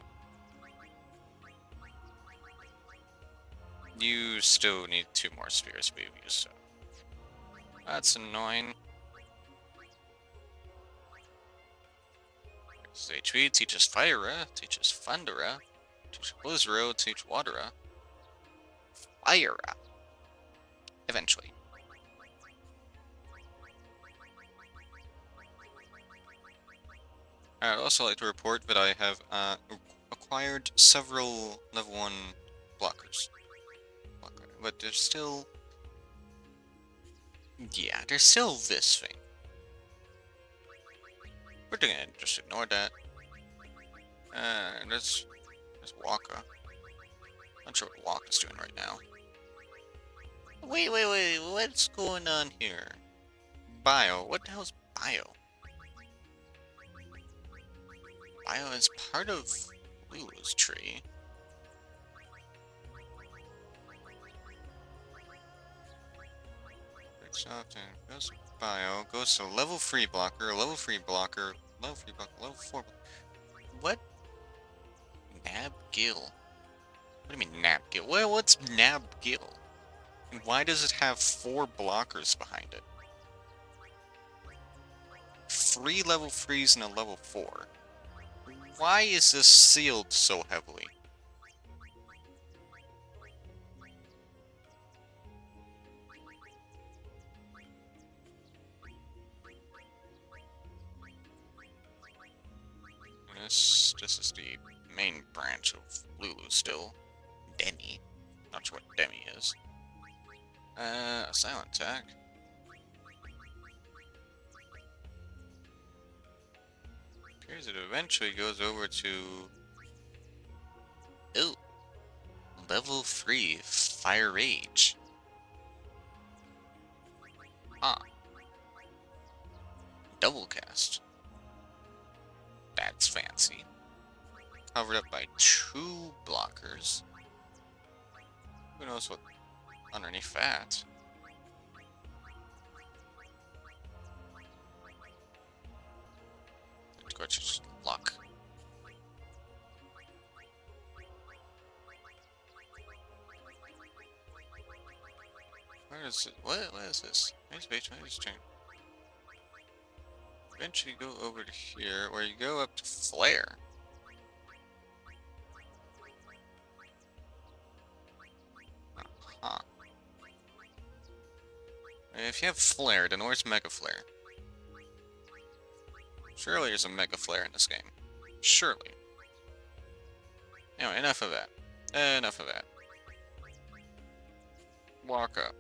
S1: You still need 2 more spheres, baby, so... That's annoying. This HP teaches Fire, teaches Thunder, teaches Blizzard, teaches Water. Fire! Eventually. I'd also like to report that I have acquired several level 1 blockers. But there's still... Yeah, there's still this thing. We're gonna just ignore that. There's Waka. Not sure what Waka's doing right now. Wait, what's going on here? Bio, what the hell's Bio? Bio is part of Lulu's tree. Goes to Bio, goes to level 3 blocker, level 3 blocker, level 3 blocker, level 4 blocker. What? Nab Gill? What do you mean Nab Gill? Well, what's Nab Gill? And why does it have 4 blockers behind it? 3 level 3s and a level 4. Why is this sealed so heavily? This is the main branch of Lulu still. Demi. Not sure what Demi is. A silent attack. Appears it eventually goes over to... Ooh. Level 3 Fire Rage. Ah. Double cast. That's fancy. Covered up by 2 blockers. Who knows what underneath that? Let's go just luck. Where is it? What is this? Nice base, nice turn. Eventually go over to here, where you go up to Flare. Uh-huh. If you have Flare, then where's Mega Flare? Surely there's a Mega Flare in this game. Surely. Anyway, enough of that. Enough of that. Walk up.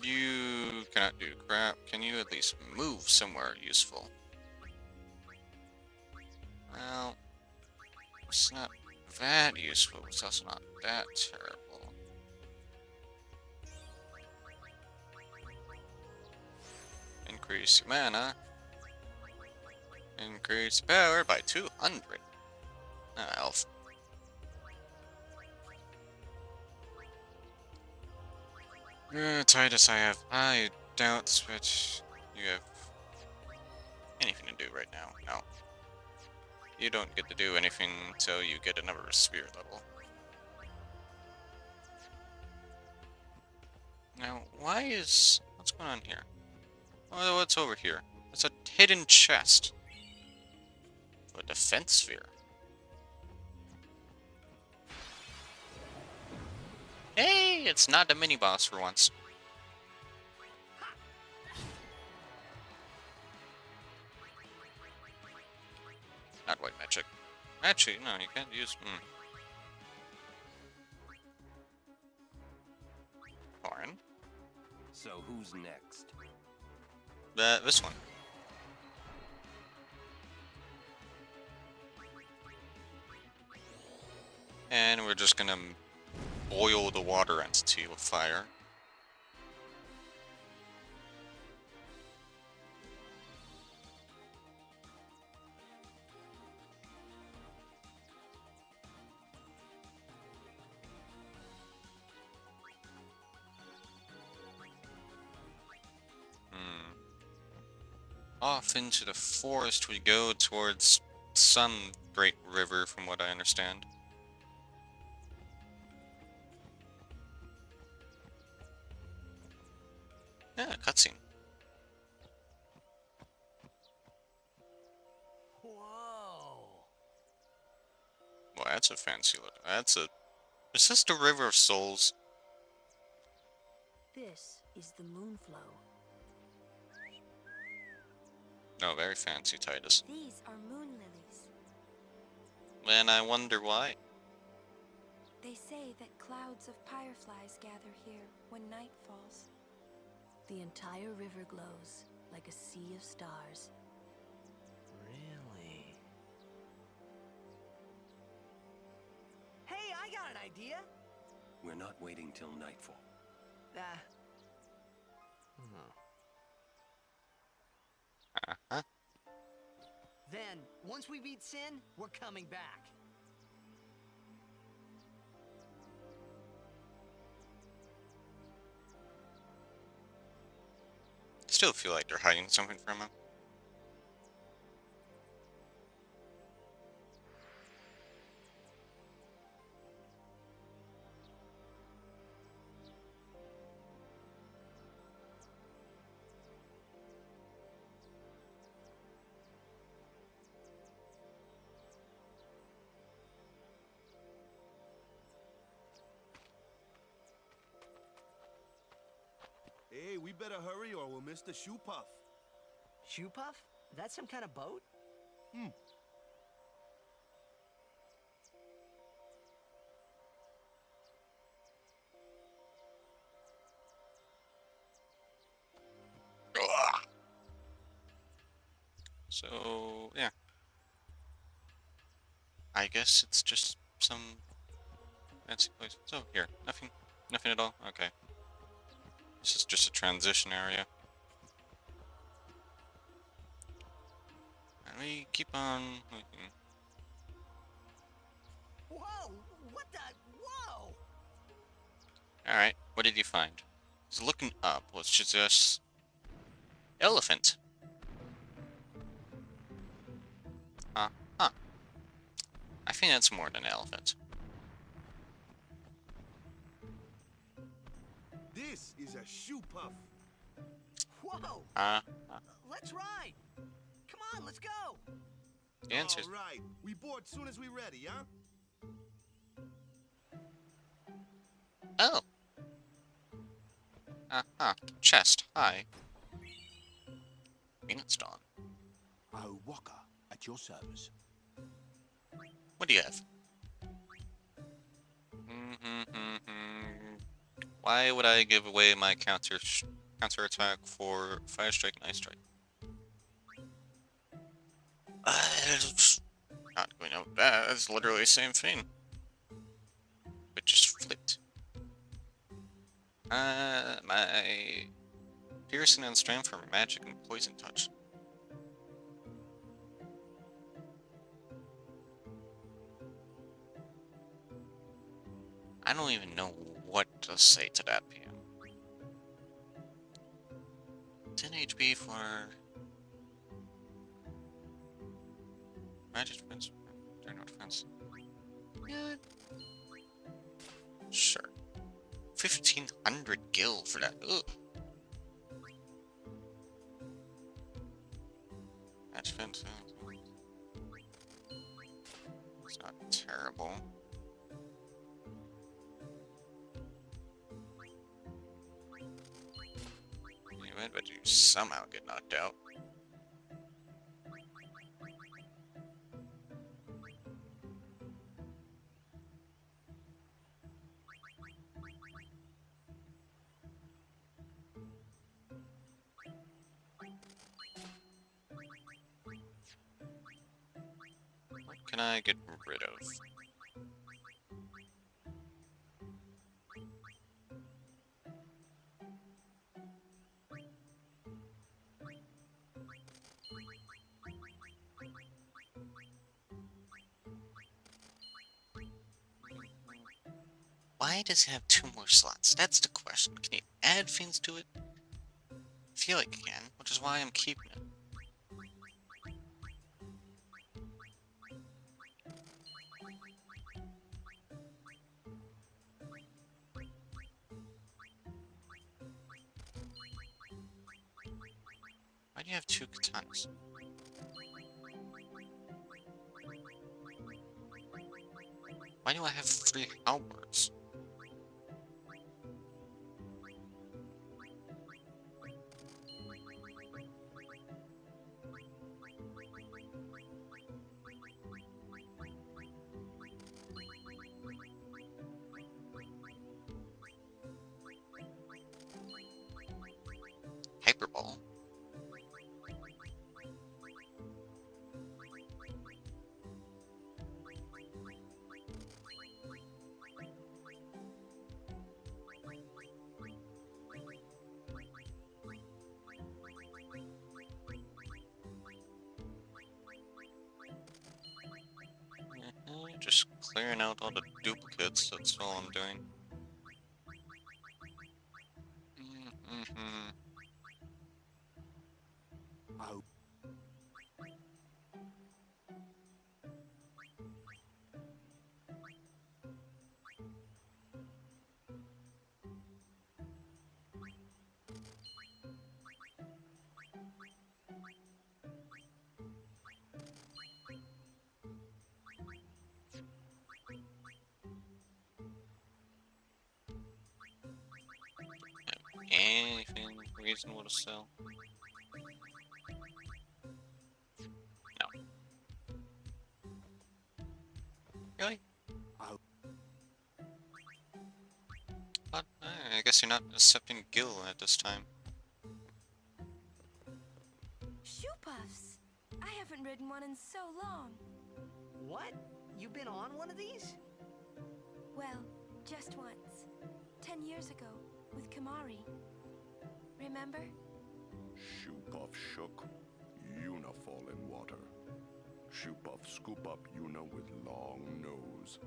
S1: You cannot do crap. Can you at least move somewhere useful? Well, it's not that useful. It's also not that terrible. Increase mana. Increase power by 200. Elf. Titus, I doubt that you have anything to do right now. No. You don't get to do anything until you get another spirit level. Now, what's going on here? Oh, what's over here? It's a hidden chest. A defense sphere. Hey, it's not a mini-boss for once. Not white magic. Actually, no, you can't use. Foreign.
S8: So who's next?
S1: This one. And we're just gonna boil the water entity with fire. Off into the forest we go towards some great river, from what I understand. Yeah, cutscene.
S5: Whoa.
S1: Well, that's a fancy look. That's a. Is this the River of Souls?
S3: This is the Moonflow.
S1: No, very fancy, Titus.
S3: These are moon lilies.
S1: And I wonder why.
S3: They say that clouds of fireflies gather here when night falls.
S10: The entire river glows like a sea of stars.
S5: Really? Hey, I got an idea.
S8: We're not waiting till nightfall.
S5: Ah.
S1: Uh-huh.
S5: Then, once we beat Sin, we're coming back.
S1: Still feel like they're hiding something from him.
S9: Hey, we better hurry or we'll miss the shoe puff.
S5: Shoe puff? That's some kind of boat?
S1: Ugh. So, yeah. I guess it's just some fancy place. So, here. Nothing. Nothing at all? Okay. This is just a transition area. And we keep on looking.
S5: Whoa! What the? Whoa!
S1: Alright, what did you find? So looking up, let's just... Elephant. Huh. I think that's more than an elephant.
S9: This is a shoe puff.
S5: Whoa! Let's ride! Come on, let's go!
S1: The answer is...
S9: All right, we board soon as we ready, huh?
S1: Oh. Chest. Hi. Phoenix Dawn.
S8: Oh, Walker, at your service.
S1: What do you have? Why would I give away my counter attack for Fire Strike and Ice Strike? Not going out that. It's literally the same thing. But just flipped. My piercing and strength for magic and poison touch. I don't even know what to say to that PM. 10 HP for magic defense. Turn no defense. Yeah. Sure. 1,500 gil for that. Ugh. Magic defense. It's not terrible. But you somehow get knocked out. can I get rid of? Why does it have 2 more slots? That's the question. Can you add things to it? I feel like you can, which is why I'm keeping it. Why do you have 2 katanas? Why do I have 3 halberds? Hyperball? Just clearing out all the duplicates, that's all I'm doing.
S9: I'll
S1: Anything reasonable to sell? No. Really?
S9: I'll
S1: But I guess you're not accepting Gil at this time.
S3: Shoe puffs! I haven't ridden one in so long.
S5: What? You been on one of these?
S3: Well, just once. 10 years ago, with Kamari. Remember?
S8: Shoepuff shook, Yuna fall in water. Shoepuff scoop up Yuna with long nose.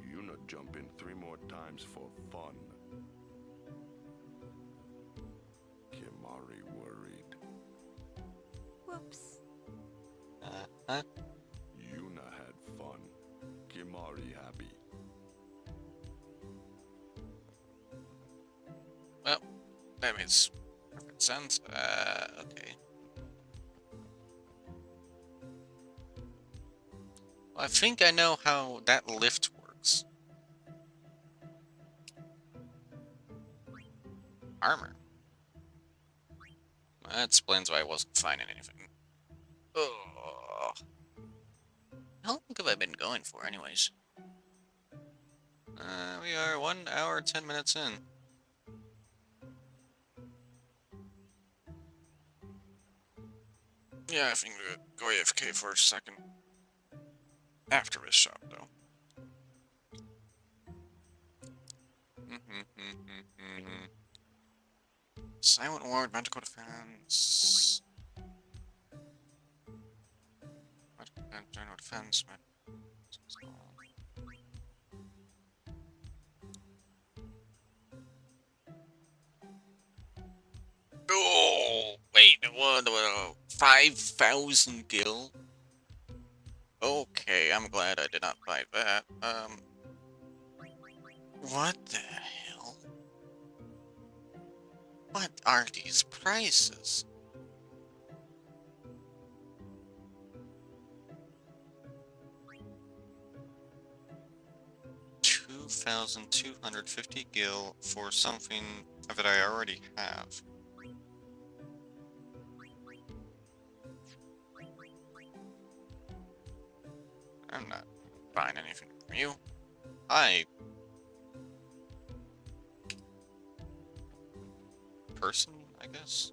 S8: Yuna jump in 3 more times for fun. Kimari worried.
S3: Whoops.
S1: Uh-huh.
S8: Yuna had fun. Kimari happy.
S1: Well, that makes perfect sense. Okay. Well, I think I know how that lift works. Armor. That explains why I wasn't finding anything. Ugh. How long have I been going for, anyways? We are 1 hour, 10 minutes in. Yeah, I think we'll go AFK for a second. After this shot, though. Silent Ward, Magical Defense. Magical Defense, General Defense. Oh, wait, what? 5,000 gil? Okay, I'm glad I did not buy that. What the hell? What are these prices? $2,250 gil for something that I already have. I'm not buying anything from you. Person, I guess.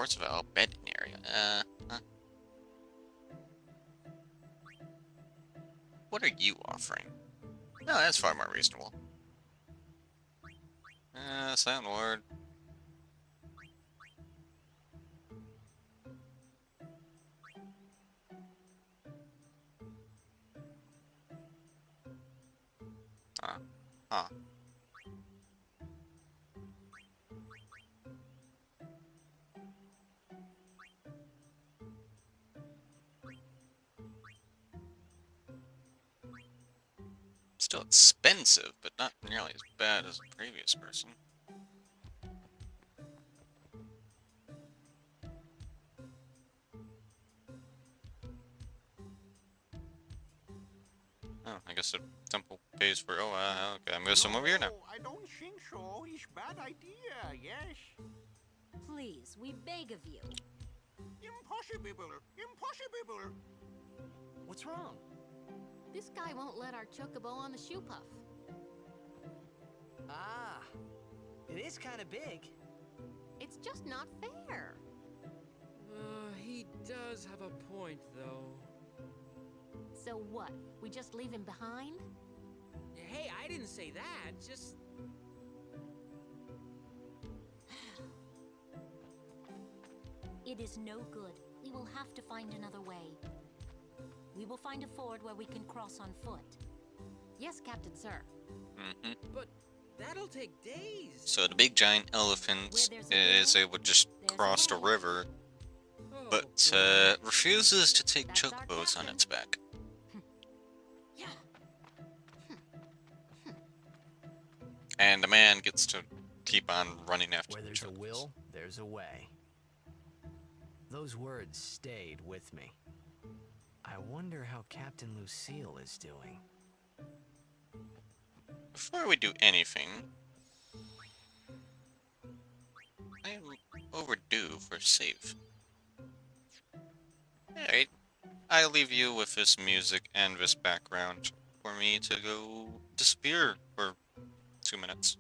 S1: Portsville bedding area. Huh. What are you offering? No, that's far more reasonable. Silent ward. Huh. Still expensive, but not nearly as bad as the previous person. Oh, I guess the temple pays for. Oh, okay. I'm gonna swim over here now.
S11: I don't think so. It's bad idea, yes.
S2: Please, we beg of you.
S11: Impossible. Impossible.
S5: What's wrong?
S4: This guy won't let our chocobo on the shoe puff.
S5: Ah, it is kind of big.
S4: It's just not fair.
S6: He does have a point, though.
S4: So what? We just leave him behind?
S6: Hey, I didn't say that. Just...
S2: It is no good. We will have to find another way. We will find a ford where we can cross on foot.
S4: Yes, Captain Sir.
S1: Mm-hmm.
S6: But that'll take days.
S1: So the big giant elephant is able to just cross the river,
S6: Oh,
S1: but
S6: boy.
S1: refuses to take
S4: That's our
S1: chocobos on
S4: captain.
S1: its back.
S4: Yeah.
S1: And the man gets to keep on running after
S5: Where
S1: the
S5: there's a
S1: chocobos.
S5: will, there's a way. Those words stayed with me. I wonder how Captain Lucille is doing.
S1: Before we do anything, I am overdue for a save. Alright, I'll leave you with this music and this background for me to go disappear for 2 minutes.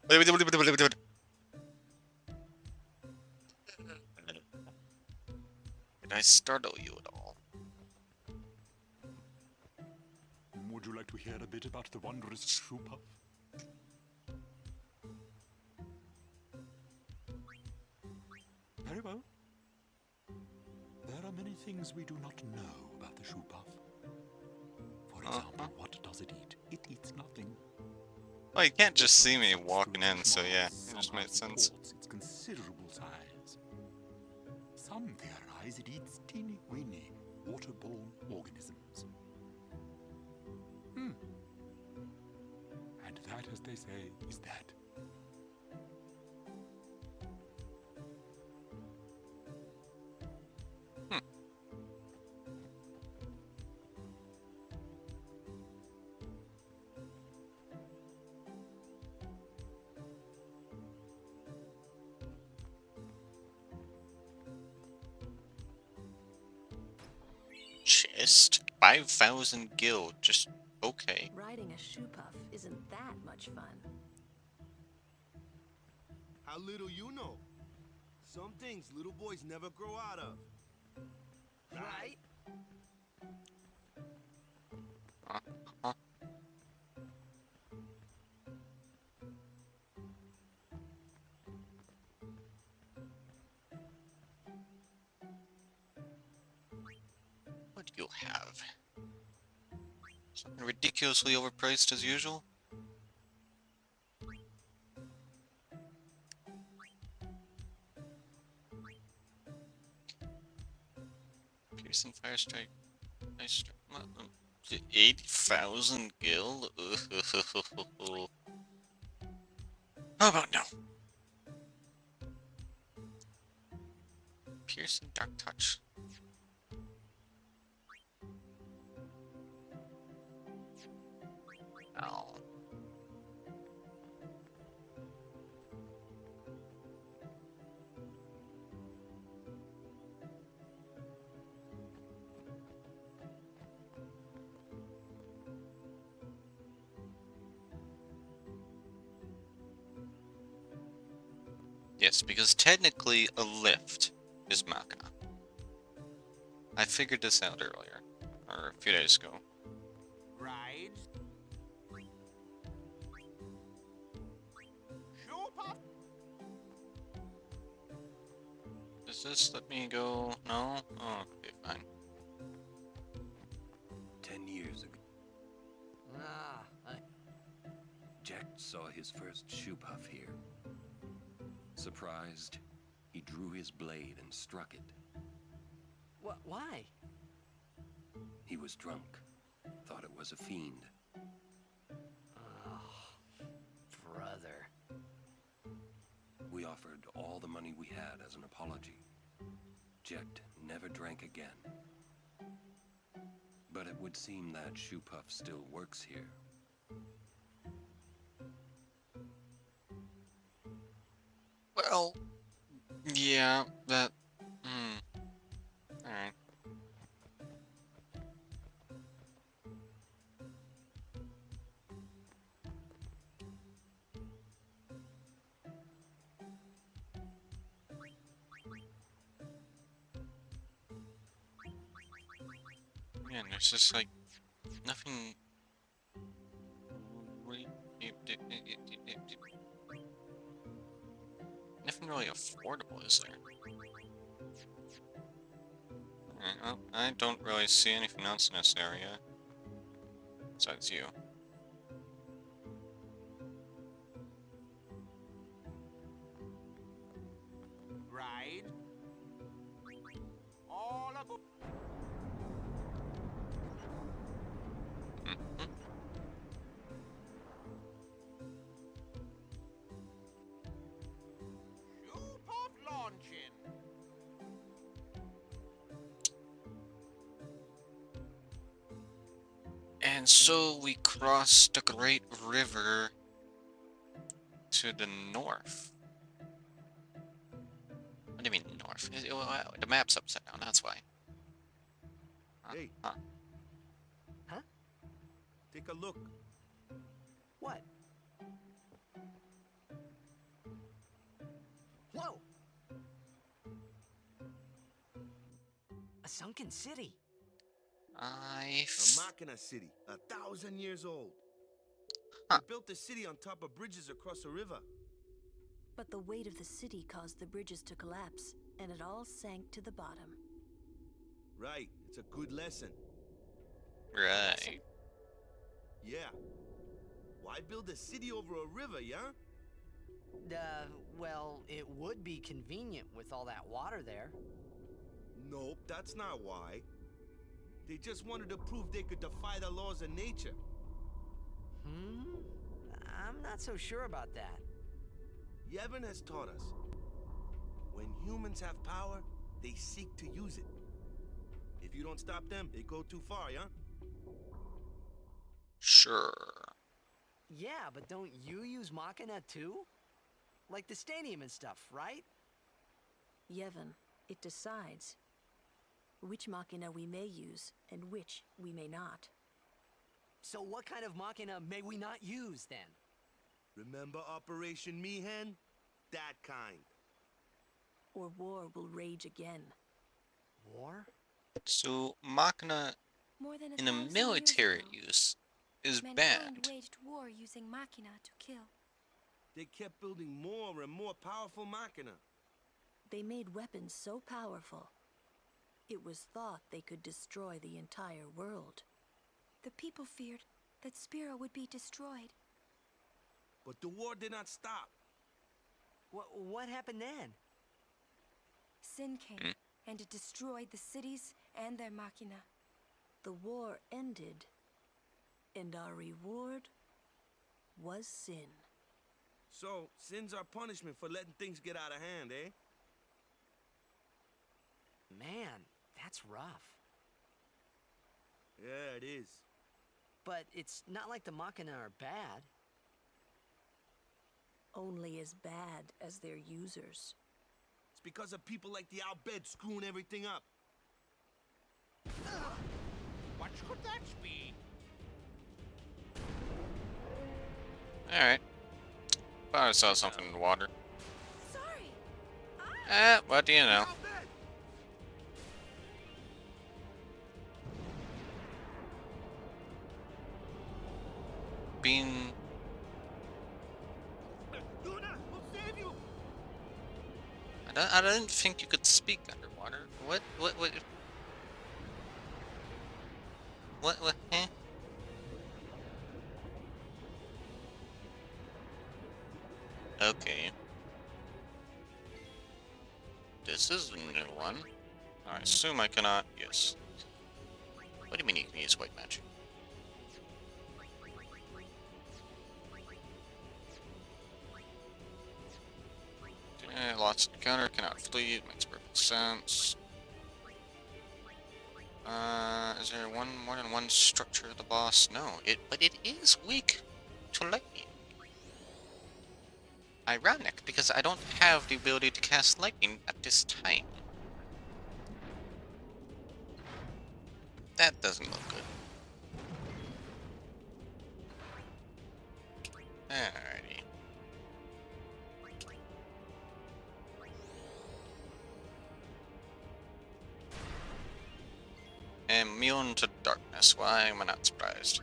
S1: Did I startle you at all?
S12: Would you like to hear a bit about the wondrous shoe puff? Very well. There are many things we do not know about the shoe puff. For example, what does it eat? It eats nothing.
S1: Well, you can't just see me walking in, so yeah, it just made sense.
S12: Its considerable size. Some theorize it eats teeny-weeny waterborne organisms. And that, as they say, is that.
S1: Chest? 5,000 gil, just okay.
S10: Riding a shoe puff isn't that much fun.
S9: How little you know. Some things little boys never grow out of. Right?
S1: Huh? What do you have? Something ridiculously overpriced as usual? Piercing fire strike. 80,000 gil? How about no? Piercing dark touch. Oh. Yes, because technically a lift is Machina. I figured this out earlier, or a few days ago.
S11: Rides. Shoe puff.
S1: Does this let me go? No? Oh, okay, fine.
S13: 10 years ago, Jack saw his first shoe puff here. Surprised, he drew his blade and struck it.
S5: Why?
S13: He was drunk, thought it was a fiend.
S5: Oh, brother.
S13: We offered all the money we had as an apology. Jecht never drank again. But it would seem that shoe puff still works here.
S1: Well, yeah, that... Alright. Man, there's just like nothing. Nothing really affordable, is there? Alright, well, I don't really see anything else in this area. Besides you.
S11: Ride. All aboard. Shoe puff launching.
S1: And so we crossed the Great River to the north. What do you mean north? The map's upside down, that's why.
S9: Hey.
S5: Huh?
S9: Take a look.
S5: What? sunken city.
S9: A Machina city, 1,000 years old.
S1: Huh.
S9: They built the city on top of bridges across a river.
S3: But the weight of the city caused the bridges to collapse, and it all sank to the bottom.
S9: Right, it's a good lesson.
S1: Right.
S9: Yeah. Why build a city over a river, yeah?
S5: Well, it would be convenient with all that water there.
S9: Nope, that's not why. They just wanted to prove they could defy the laws of nature.
S5: I'm not so sure about that.
S9: Yevon has taught us. When humans have power, they seek to use it. If you don't stop them, they go too far, yeah?
S1: Sure.
S5: Yeah, but don't you use Machina too? Like the stadium and stuff, right?
S3: Yevon, it decides which Machina we may use and which we may not.
S5: So what kind of Machina may we not use then?
S9: Remember Operation Mihen? That kind.
S3: Or war will rage again.
S5: War?
S1: So Machina
S3: More than
S1: in a
S3: 1,000
S1: military
S3: years ago,
S1: use is
S3: mankind
S1: banned.
S3: waged war using Machina to kill.
S9: They kept building more and more powerful Machina.
S3: They made weapons so powerful, it was thought they could destroy the entire world. The people feared that Spira would be destroyed.
S9: But the war did not stop.
S5: What happened then?
S3: Sin came, and it destroyed the cities and their Machina. The war ended, and our reward was sin.
S9: So, sin's our punishment for letting things get out of hand, eh?
S5: Man, that's rough.
S9: Yeah, it is.
S5: But it's not like the Machina are bad.
S3: Only as bad as their users.
S9: It's because of people like the Al-Bed screwing everything up.
S11: What could that be?
S1: Alright. Thought I saw something in the water.
S3: Sorry.
S1: What do you know? Being...
S9: Luna, we'll save you!
S1: I didn't think you could speak underwater. What, eh? Okay. This is a new one. I assume I cannot, yes. What do you mean you can use white magic? Lots of counter, cannot flee, it makes perfect sense. Is there more than one structure of the boss? No, but it is weak to lightning. Ironic, because I don't have the ability to cast lightning at this time. That doesn't look good. Alrighty. Immune to darkness. Why am I not surprised?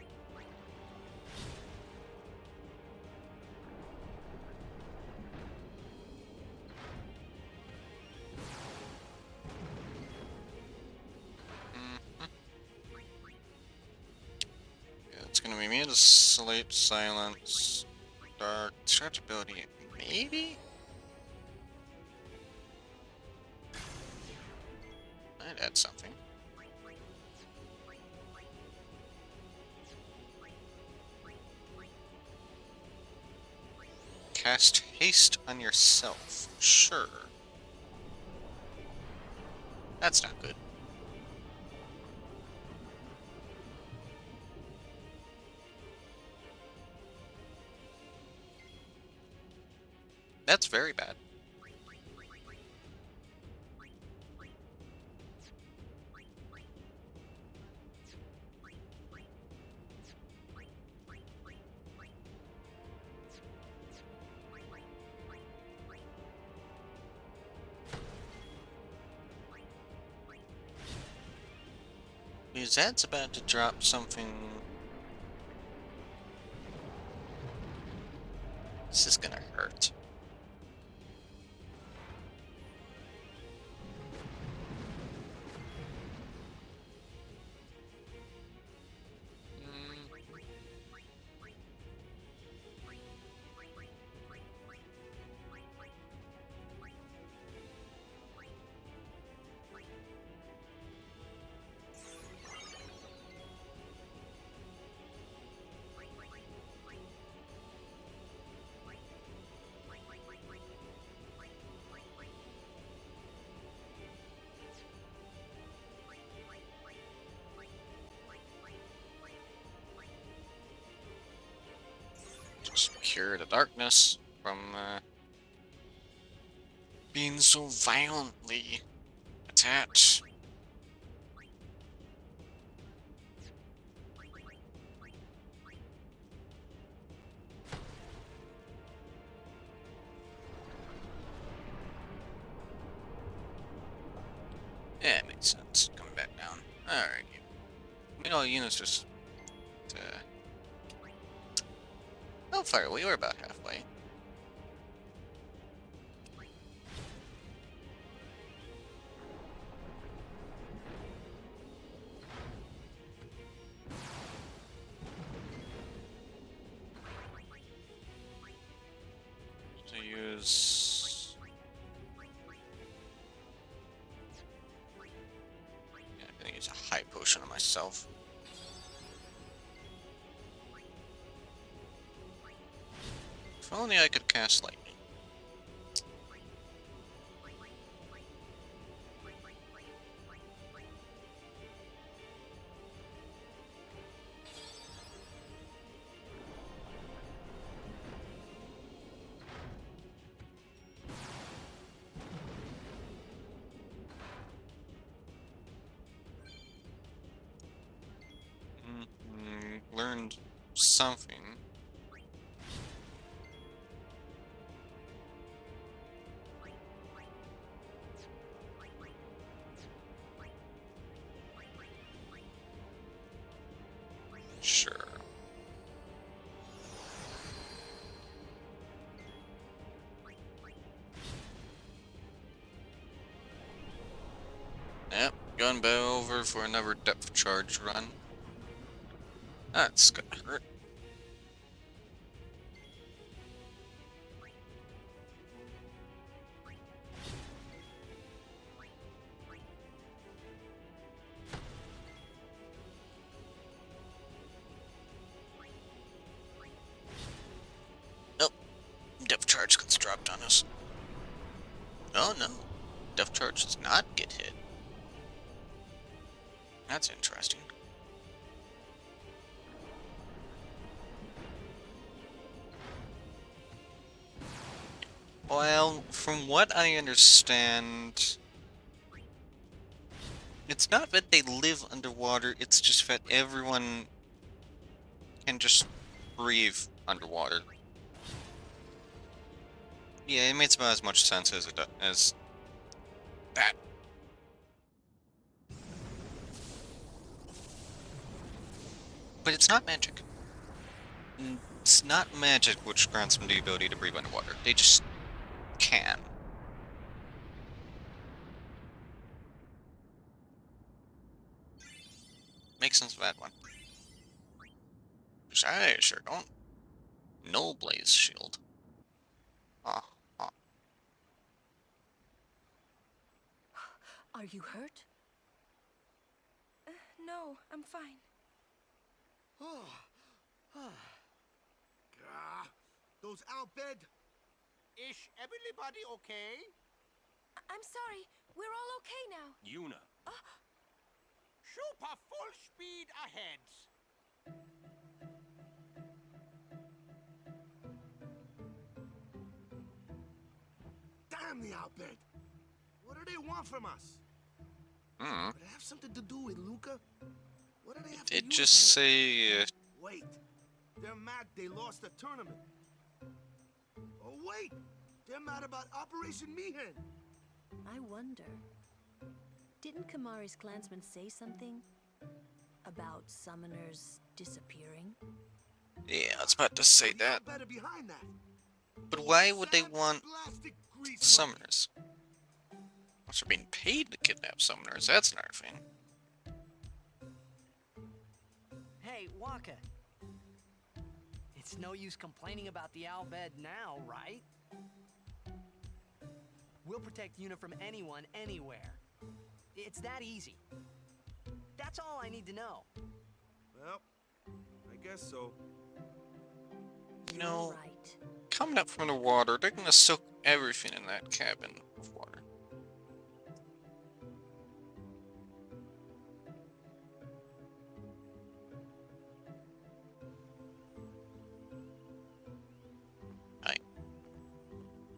S1: Yeah, it's gonna be immune to sleep, silence, dark, stretch ability, maybe? I'd add something. Cast haste on yourself. Sure. That's not good. That's very bad. Zed's about to drop something. This is gonna hurt. Just cure the darkness from being so violently attacked. Yeah, it makes sense. Coming back down. Alright. You know, units just. How far away? We're about halfway. To use. Yeah, I'm gonna use a high potion on myself. If only I could cast lightning. Learned something. Sure. Yep, gun bow over for another depth charge run. That's gonna hurt. Nope. Depth charge gets dropped on us. Oh no. Depth charge does not get hit. That's interesting. Well, from what I understand, it's not that they live underwater, it's just that everyone can just breathe underwater. Yeah, it makes about as much sense as it does, as that. But it's not magic. It's not magic which grants them the ability to breathe underwater. They just can. Makes sense of that one. I sure don't. No blaze shield. Huh.
S3: Are you hurt? No, I'm fine.
S9: Those out bed?
S11: Is everybody okay?
S3: I'm sorry. We're all okay now.
S13: Yuna.
S11: Super full speed ahead.
S9: Damn the outbid! What do they want from us? Could it have something to do with Luca? What do they have to
S1: It
S9: use
S1: just
S9: for?
S1: say.
S9: Wait, they're mad they lost the tournament. Oh wait, they're mad about Operation Mihen.
S3: I wonder. Didn't Kamari's clansmen say something? About summoners disappearing?
S1: Yeah, I was about to say that.
S9: Better behind that.
S1: But why would they want summoners? Unless they're being paid to kidnap summoners, that's another thing.
S5: Hey, Waka. It's no use complaining about the owl bed now, right? We'll protect Yuna from anyone, anywhere. It's that easy. That's all I need to know.
S9: Well, I guess so.
S1: You know, coming up from the water, they're gonna soak everything in that cabin with water.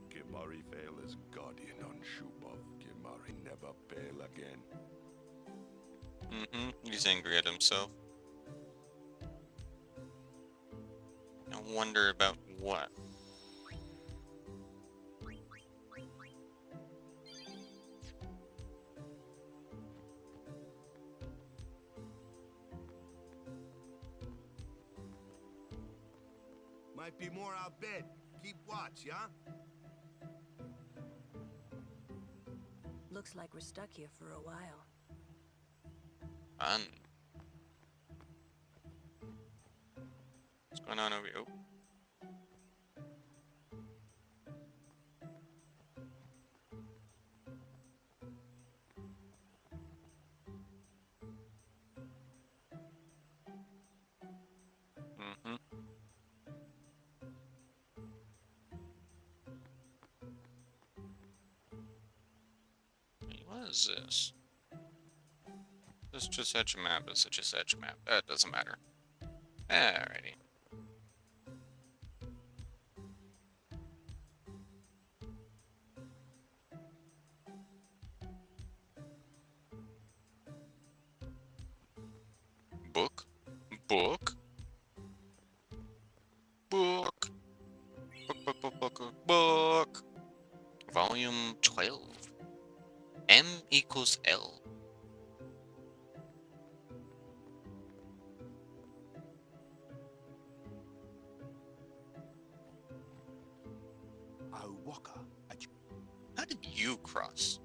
S8: Kimari fail as guardian on Shupov. Kimari never fail again.
S1: He's angry at himself. I wonder about what.
S9: Might be more out bed. Keep watch, yeah?
S3: Looks like we're stuck here for a while.
S1: Fun. What's going on over here? Oh. What is this? This is just edge map. This is just edge map. That doesn't matter. Alrighty. Book? Book? Book? Book. Volume 12. M equals L. How did you cross?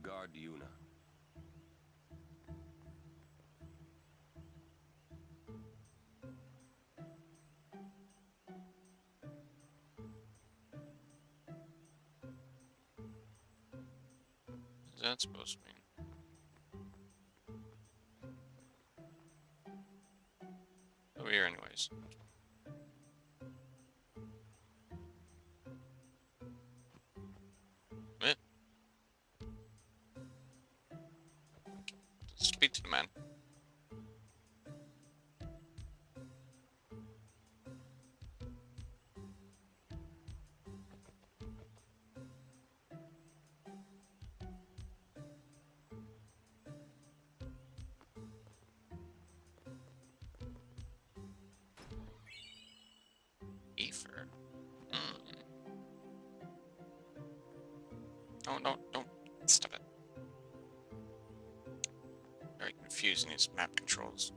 S13: Guard Yuna.
S1: What's that supposed to mean? Over here anyways. Eh. Speak to the man. Ether. Don't. Stop it. Very confusing, these map controls.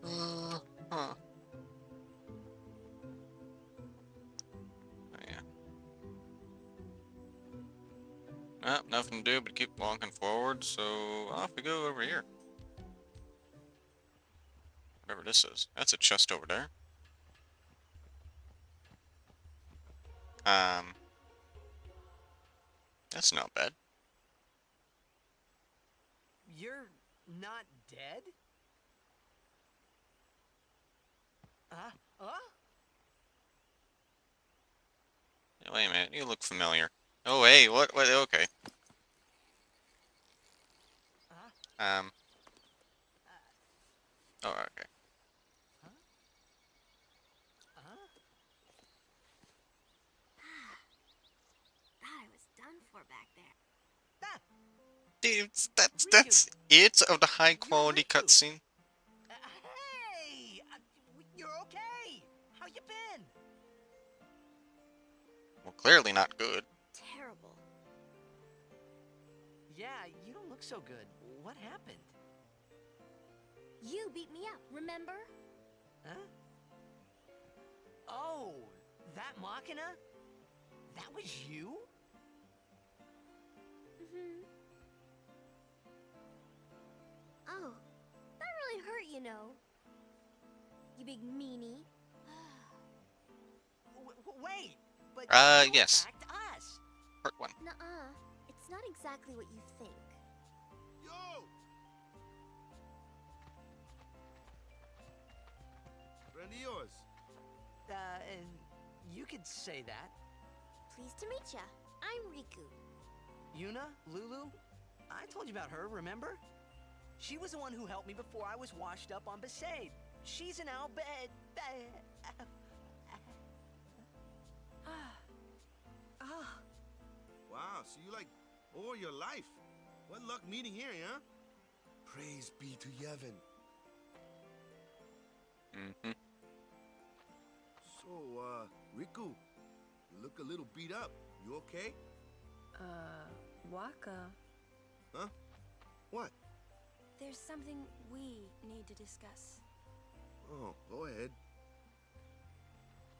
S1: Huh. Oh, yeah. Well, nothing to do but keep walking forward, so off we go over here. Whatever this is. That's a chest over there. That's not bad.
S5: You're not dead?
S1: Hey, wait a minute, you look familiar. Oh, hey, what? Okay. Oh, okay.
S7: Thought I was done for back there.
S1: Dude, that's it of the high quality cutscene.
S5: Hey! You're okay! How you been?
S1: Well, clearly not good.
S7: Terrible.
S5: Yeah, you don't look so good. What happened?
S7: You beat me up, remember?
S5: Huh? Oh, that Machina? That was you?
S7: Mm-hmm. Oh, that really hurt, you know. You big meanie.
S5: Wait, but you
S1: Yes.
S5: attacked us.
S1: Part 1.
S7: Nuh-uh. It's not exactly what you think.
S9: Yo! Friend of yours.
S5: You could say that.
S7: Pleased to meet ya. I'm Riku.
S5: Yuna? Lulu? I told you about her, remember? She was the one who helped me before I was washed up on Besaid. She's an Albed.
S9: Wow, so you like all your life. What luck meeting here, huh? Praise be to Yevon.
S1: Mm-hmm.
S9: So, Riku, you look a little beat up. You okay?
S3: Waka.
S9: Huh? What?
S3: There's something we need to discuss.
S9: Oh, go ahead.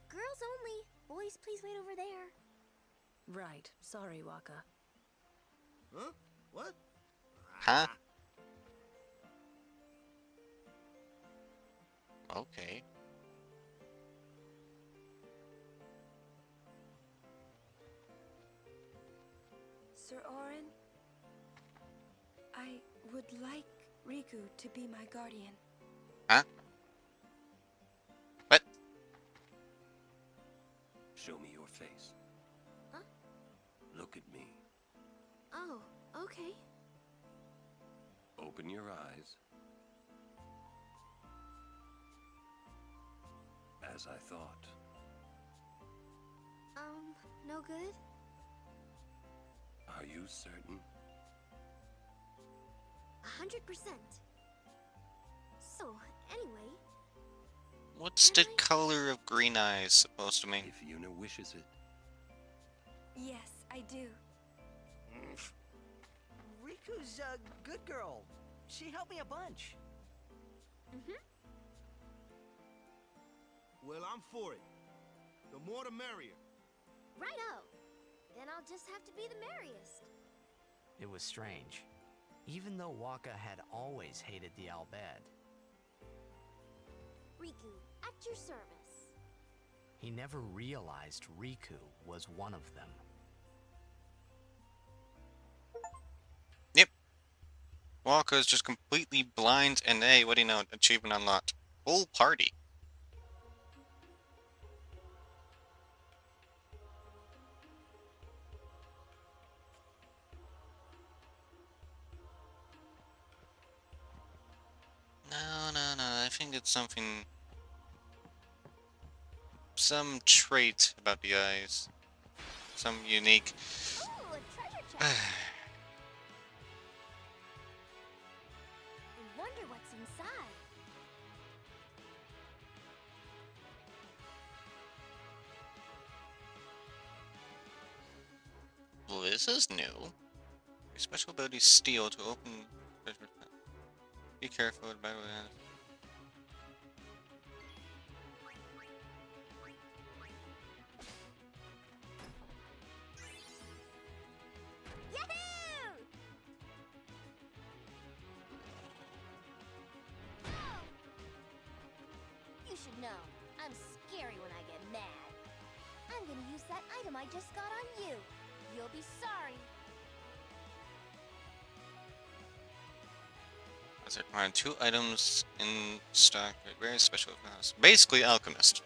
S7: Girls only. Boys, please wait over there.
S3: Right. Sorry, Waka.
S9: Huh? What?
S1: Huh? Okay.
S3: Sir Orin, I would like Riku to be my guardian.
S1: Huh? What?
S13: Show me your face.
S7: Huh?
S13: Look at me.
S7: Oh, okay.
S13: Open your eyes. As I thought.
S7: No good?
S13: Are you certain?
S7: 100%. So, anyway...
S1: What's the color of green eyes supposed to mean?
S13: If Yuna wishes it.
S3: Yes, I do.
S5: Riku's a good girl. She helped me a bunch.
S7: Mm-hmm.
S9: Well, I'm for it. The more the merrier.
S7: Righto. Then I'll just have to be the merriest.
S5: It was strange. Even though Waka had always hated the Albed,
S7: Riku, at your service.
S5: he never realized Riku was one of them.
S1: Yep. Walker's just completely blind and hey, what do you know? Achievement unlocked. Full party. No. I think it's something... Some trait about the eyes. Some unique...
S7: Ooh, a treasure chest. I wonder what's inside.
S1: Well, this is new. Your special ability steal to open... Be careful with battle.
S7: Yahoo! You should know, I'm scary when I get mad. I'm gonna use that item I just got on you. You'll be sorry.
S1: Let's acquire 2 items in stock at very special class. Basically, alchemist.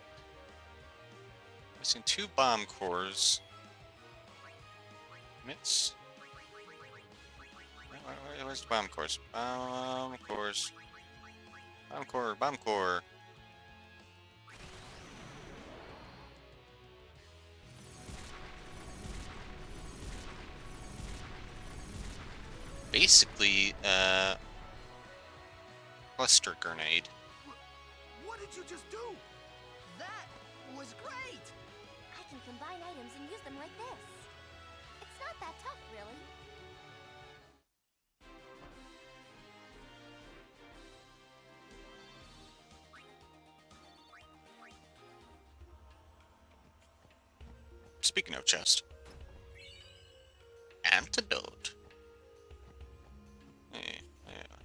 S1: Missing 2 bomb cores. Damn it. Where's the bomb cores? Bomb cores. Bomb core, bomb core. Basically, cluster grenade.
S9: What did you just do?
S3: That was great!
S7: I can combine items and use them like this. It's not that tough, really.
S1: Speaking of chest. Antidote. Hey, yeah.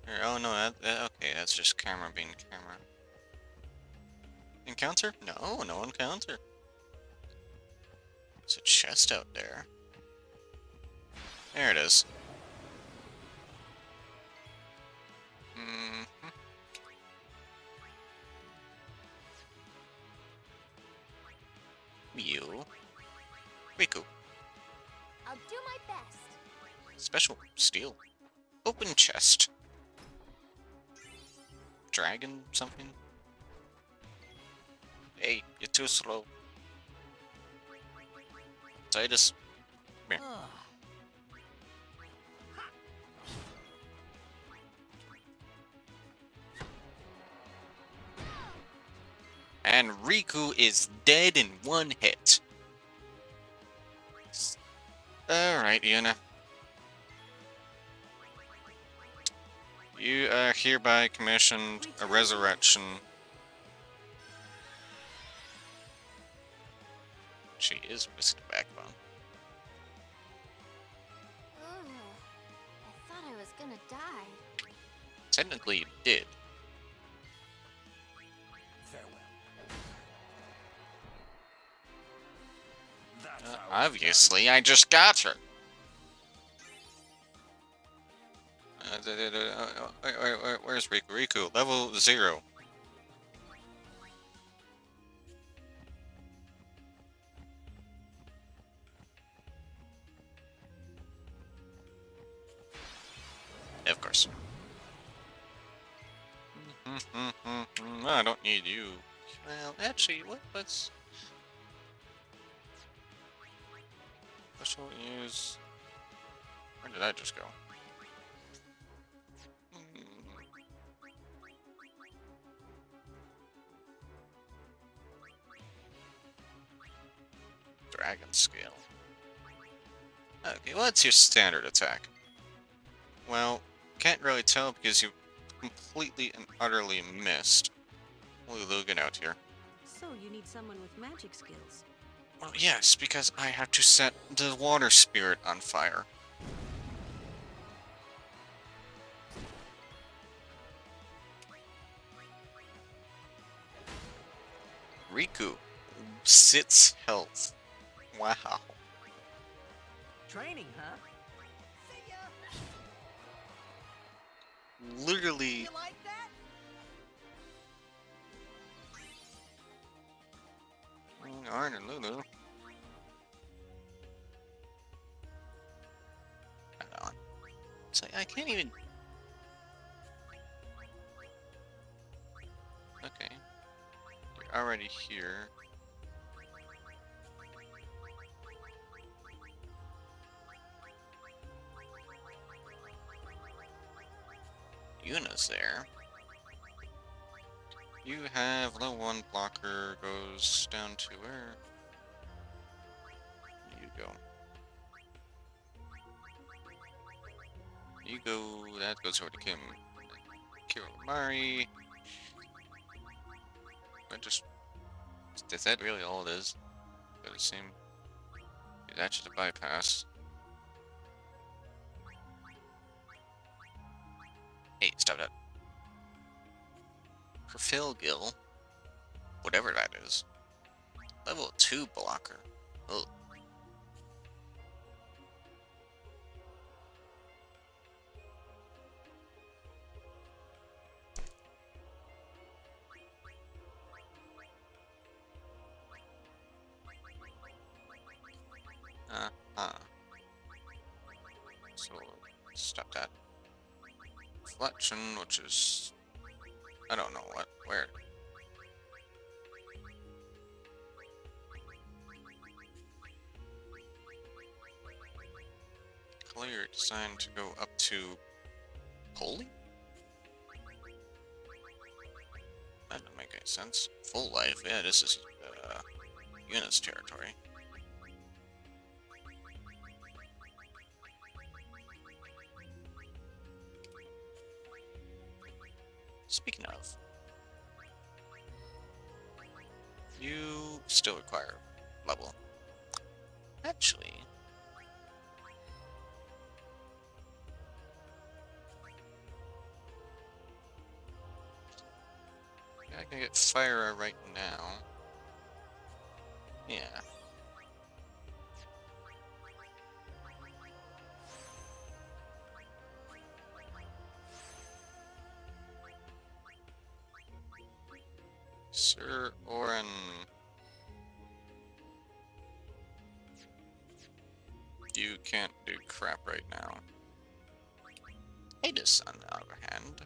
S1: Here, oh no, okay, that's just camera being camera. Encounter? No, no encounter. There's a chest out there. There it is. Mm-hmm. You. Riku.
S7: I'll do my best.
S1: Special steel. Open chest. Dragon something? Hey, you're too slow. Titus. Come here. And Riku is dead in one hit. Alright, Yuna. You are hereby commissioned a resurrection. She is missing a backbone.
S7: Ugh. I thought I was gonna die.
S1: Technically, you did. Obviously, I just got her. Where's Riku? Riku, level 0. Of course. I don't need you. Well, actually, let's... Special use... Where did I just go? Dragon scale. Okay, what's your standard attack? Well, can't really tell because you completely and utterly missed. Logan out here.
S3: So you need someone with magic skills.
S1: Well, yes, because I have to set the water spirit on fire. Riku, 6 health. Wow.
S3: Training, huh?
S1: Literally.
S3: You like that?
S1: Arn and Lulu. Hold on. It's like, I can't even... Okay. You're already here. Yuna's there. You have level 1 blocker goes down to where? You go. You go, that goes over to Kiramari. Is that really all it is? But it seemed that's just a bypass. Hey, stop that. Gil, whatever that is. Level 2 blocker. Ugh. reflection, which is... I don't know what, where. Clear, designed to go up to Holy? That doesn't make any sense. Full life, yeah, this is Eunice territory. Speaking of, you still require level. Actually, I can get fire right now. Yeah. Sir Orin. You can't do crap right now. Hades, on the other hand,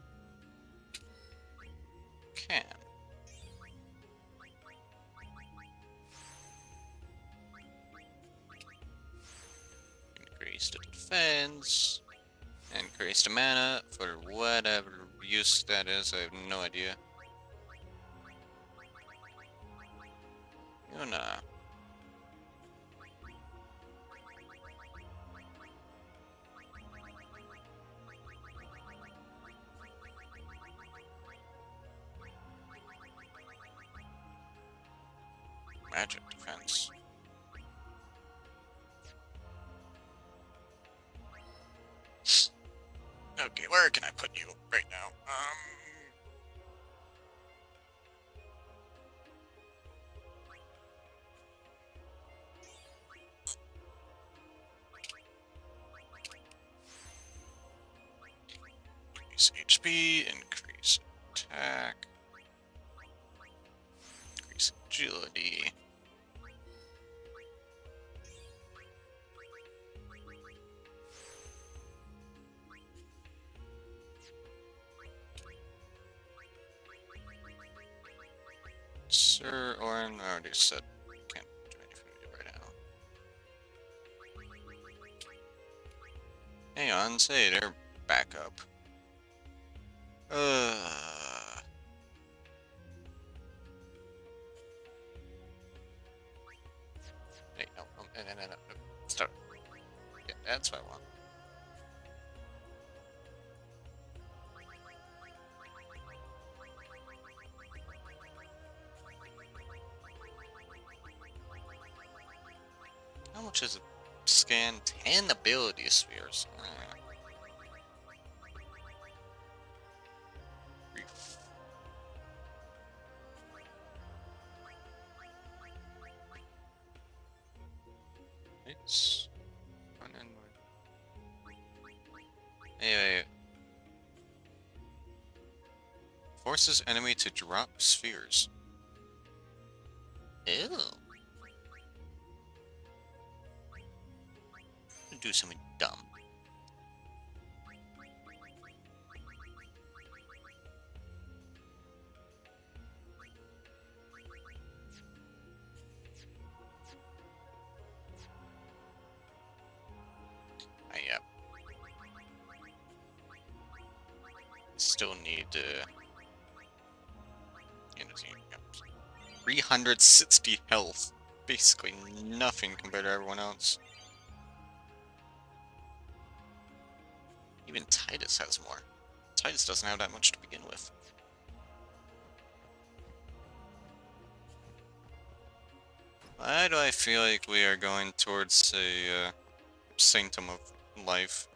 S1: can. Increase the defense. Increase the mana for whatever use that is, I have no idea. Yuna. Magic defense. Okay, where can I put you right now? Increase HP, increase attack, increase agility. Sir Orin, I already said can't do anything with it right now. Hang on, say they're back up. Hey, no, no. Start. Yeah, that's what I want. How much is it? Scan 10 ability spheres. It's anyway. Forces enemy to drop spheres. Ew. Do something dumb. Yep. Still need to. 360 health. Basically nothing compared to everyone else. Even Titus has more. Titus doesn't have that much to begin with. Why do I feel like we are going towards a sanctum of life?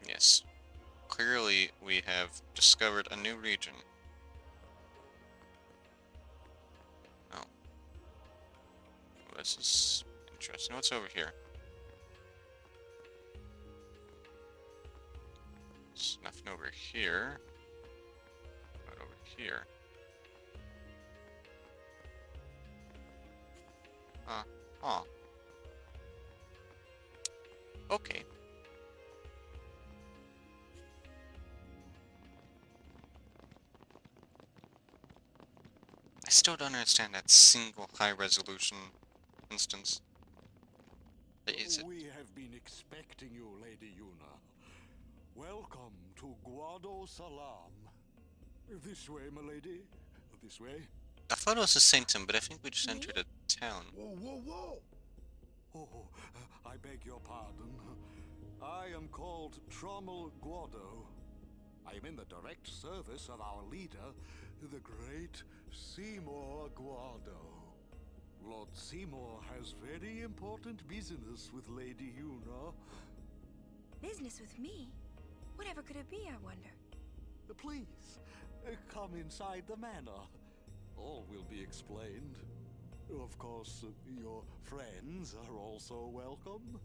S1: Yes. Clearly, we have discovered a new region. Oh. This is interesting. What's over here? There's nothing over here. What over here? Huh. Okay. I still don't understand that single high-resolution instance. Is it?
S12: We have been expecting you, Lady Yuna. Welcome to Guado Salam. This way, my lady. This way.
S1: I thought it was the Sanctum, but I think we just entered a town.
S9: Whoa, whoa, whoa!
S12: Oh, I beg your pardon. I am called Trommel Guado. I am in the direct service of our leader, the great Seymour Guado. Lord Seymour has very important business with Lady Yuna.
S3: Business with me? Whatever could it be, I wonder?
S12: Please, come inside the manor. All will be explained. Of course, your friends are also welcome.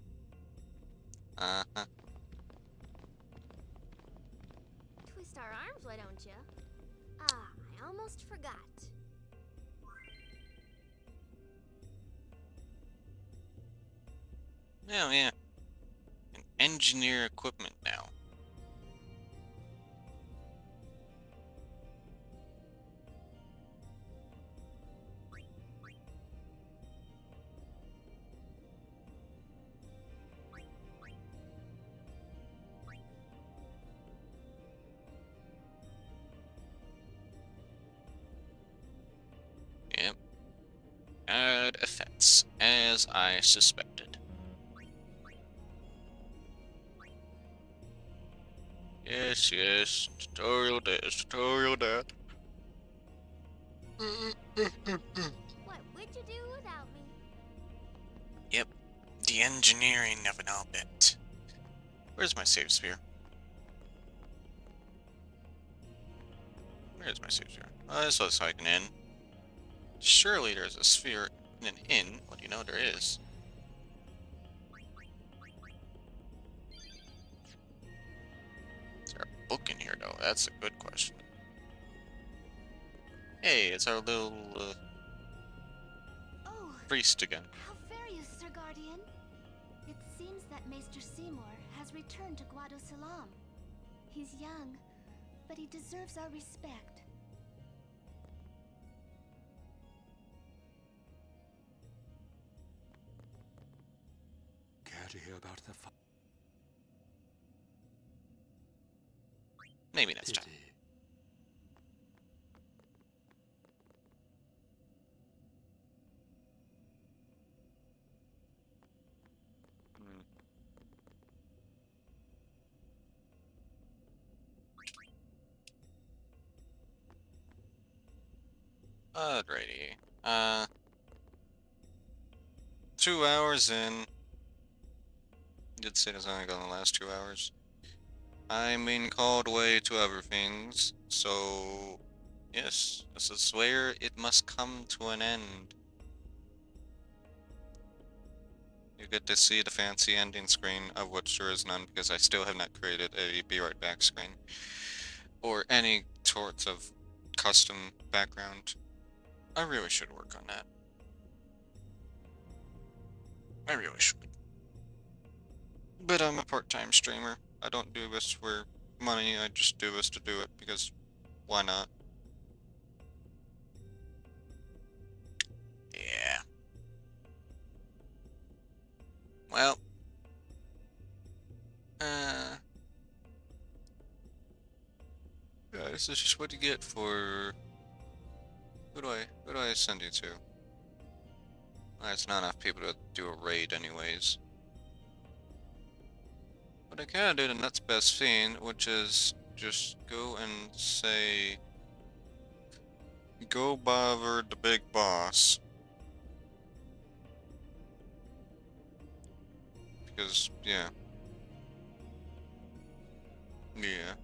S1: Uh-huh.
S7: Twist our arms, why don't you? Ah, I almost forgot.
S1: Oh, yeah. Can engineer equipment now. Yep. Add effects, as I suspected. Yes, yes. Tutorial this, tutorial that.
S7: What would you do without me?
S1: Yep. The engineering of an bit. Where's my save sphere? Where's my save sphere? Oh, this looks like an inn. Surely there's a sphere in an inn. Well, you know there is. Is there a book in here, though? That's a good question. Hey, it's our little
S7: Oh,
S1: priest again.
S7: how very you, Sir Guardian. It seems that Maester Seymour has returned to Guado Salam. He's young, but he deserves our respect.
S12: Care to hear about the
S1: Maybe next time. Alrighty. 2 hours in. Did say it's only gonna last 2 hours. I'm being called away to other things, so yes, this is where it must come to an end. You get to see the fancy ending screen, of which there is none because I still have not created a be right back screen. Or any sorts of custom background. I really should work on that. I really should. But I'm a part-time streamer. I don't do this for money, I just do this to do it because why not? Yeah. Well. Yeah, this is just what you get for... Who do I send you to? Well, it's not enough people to do a raid anyways. But I can do the next best thing, which is just go and say... Go bother the big boss. Because, yeah. Yeah.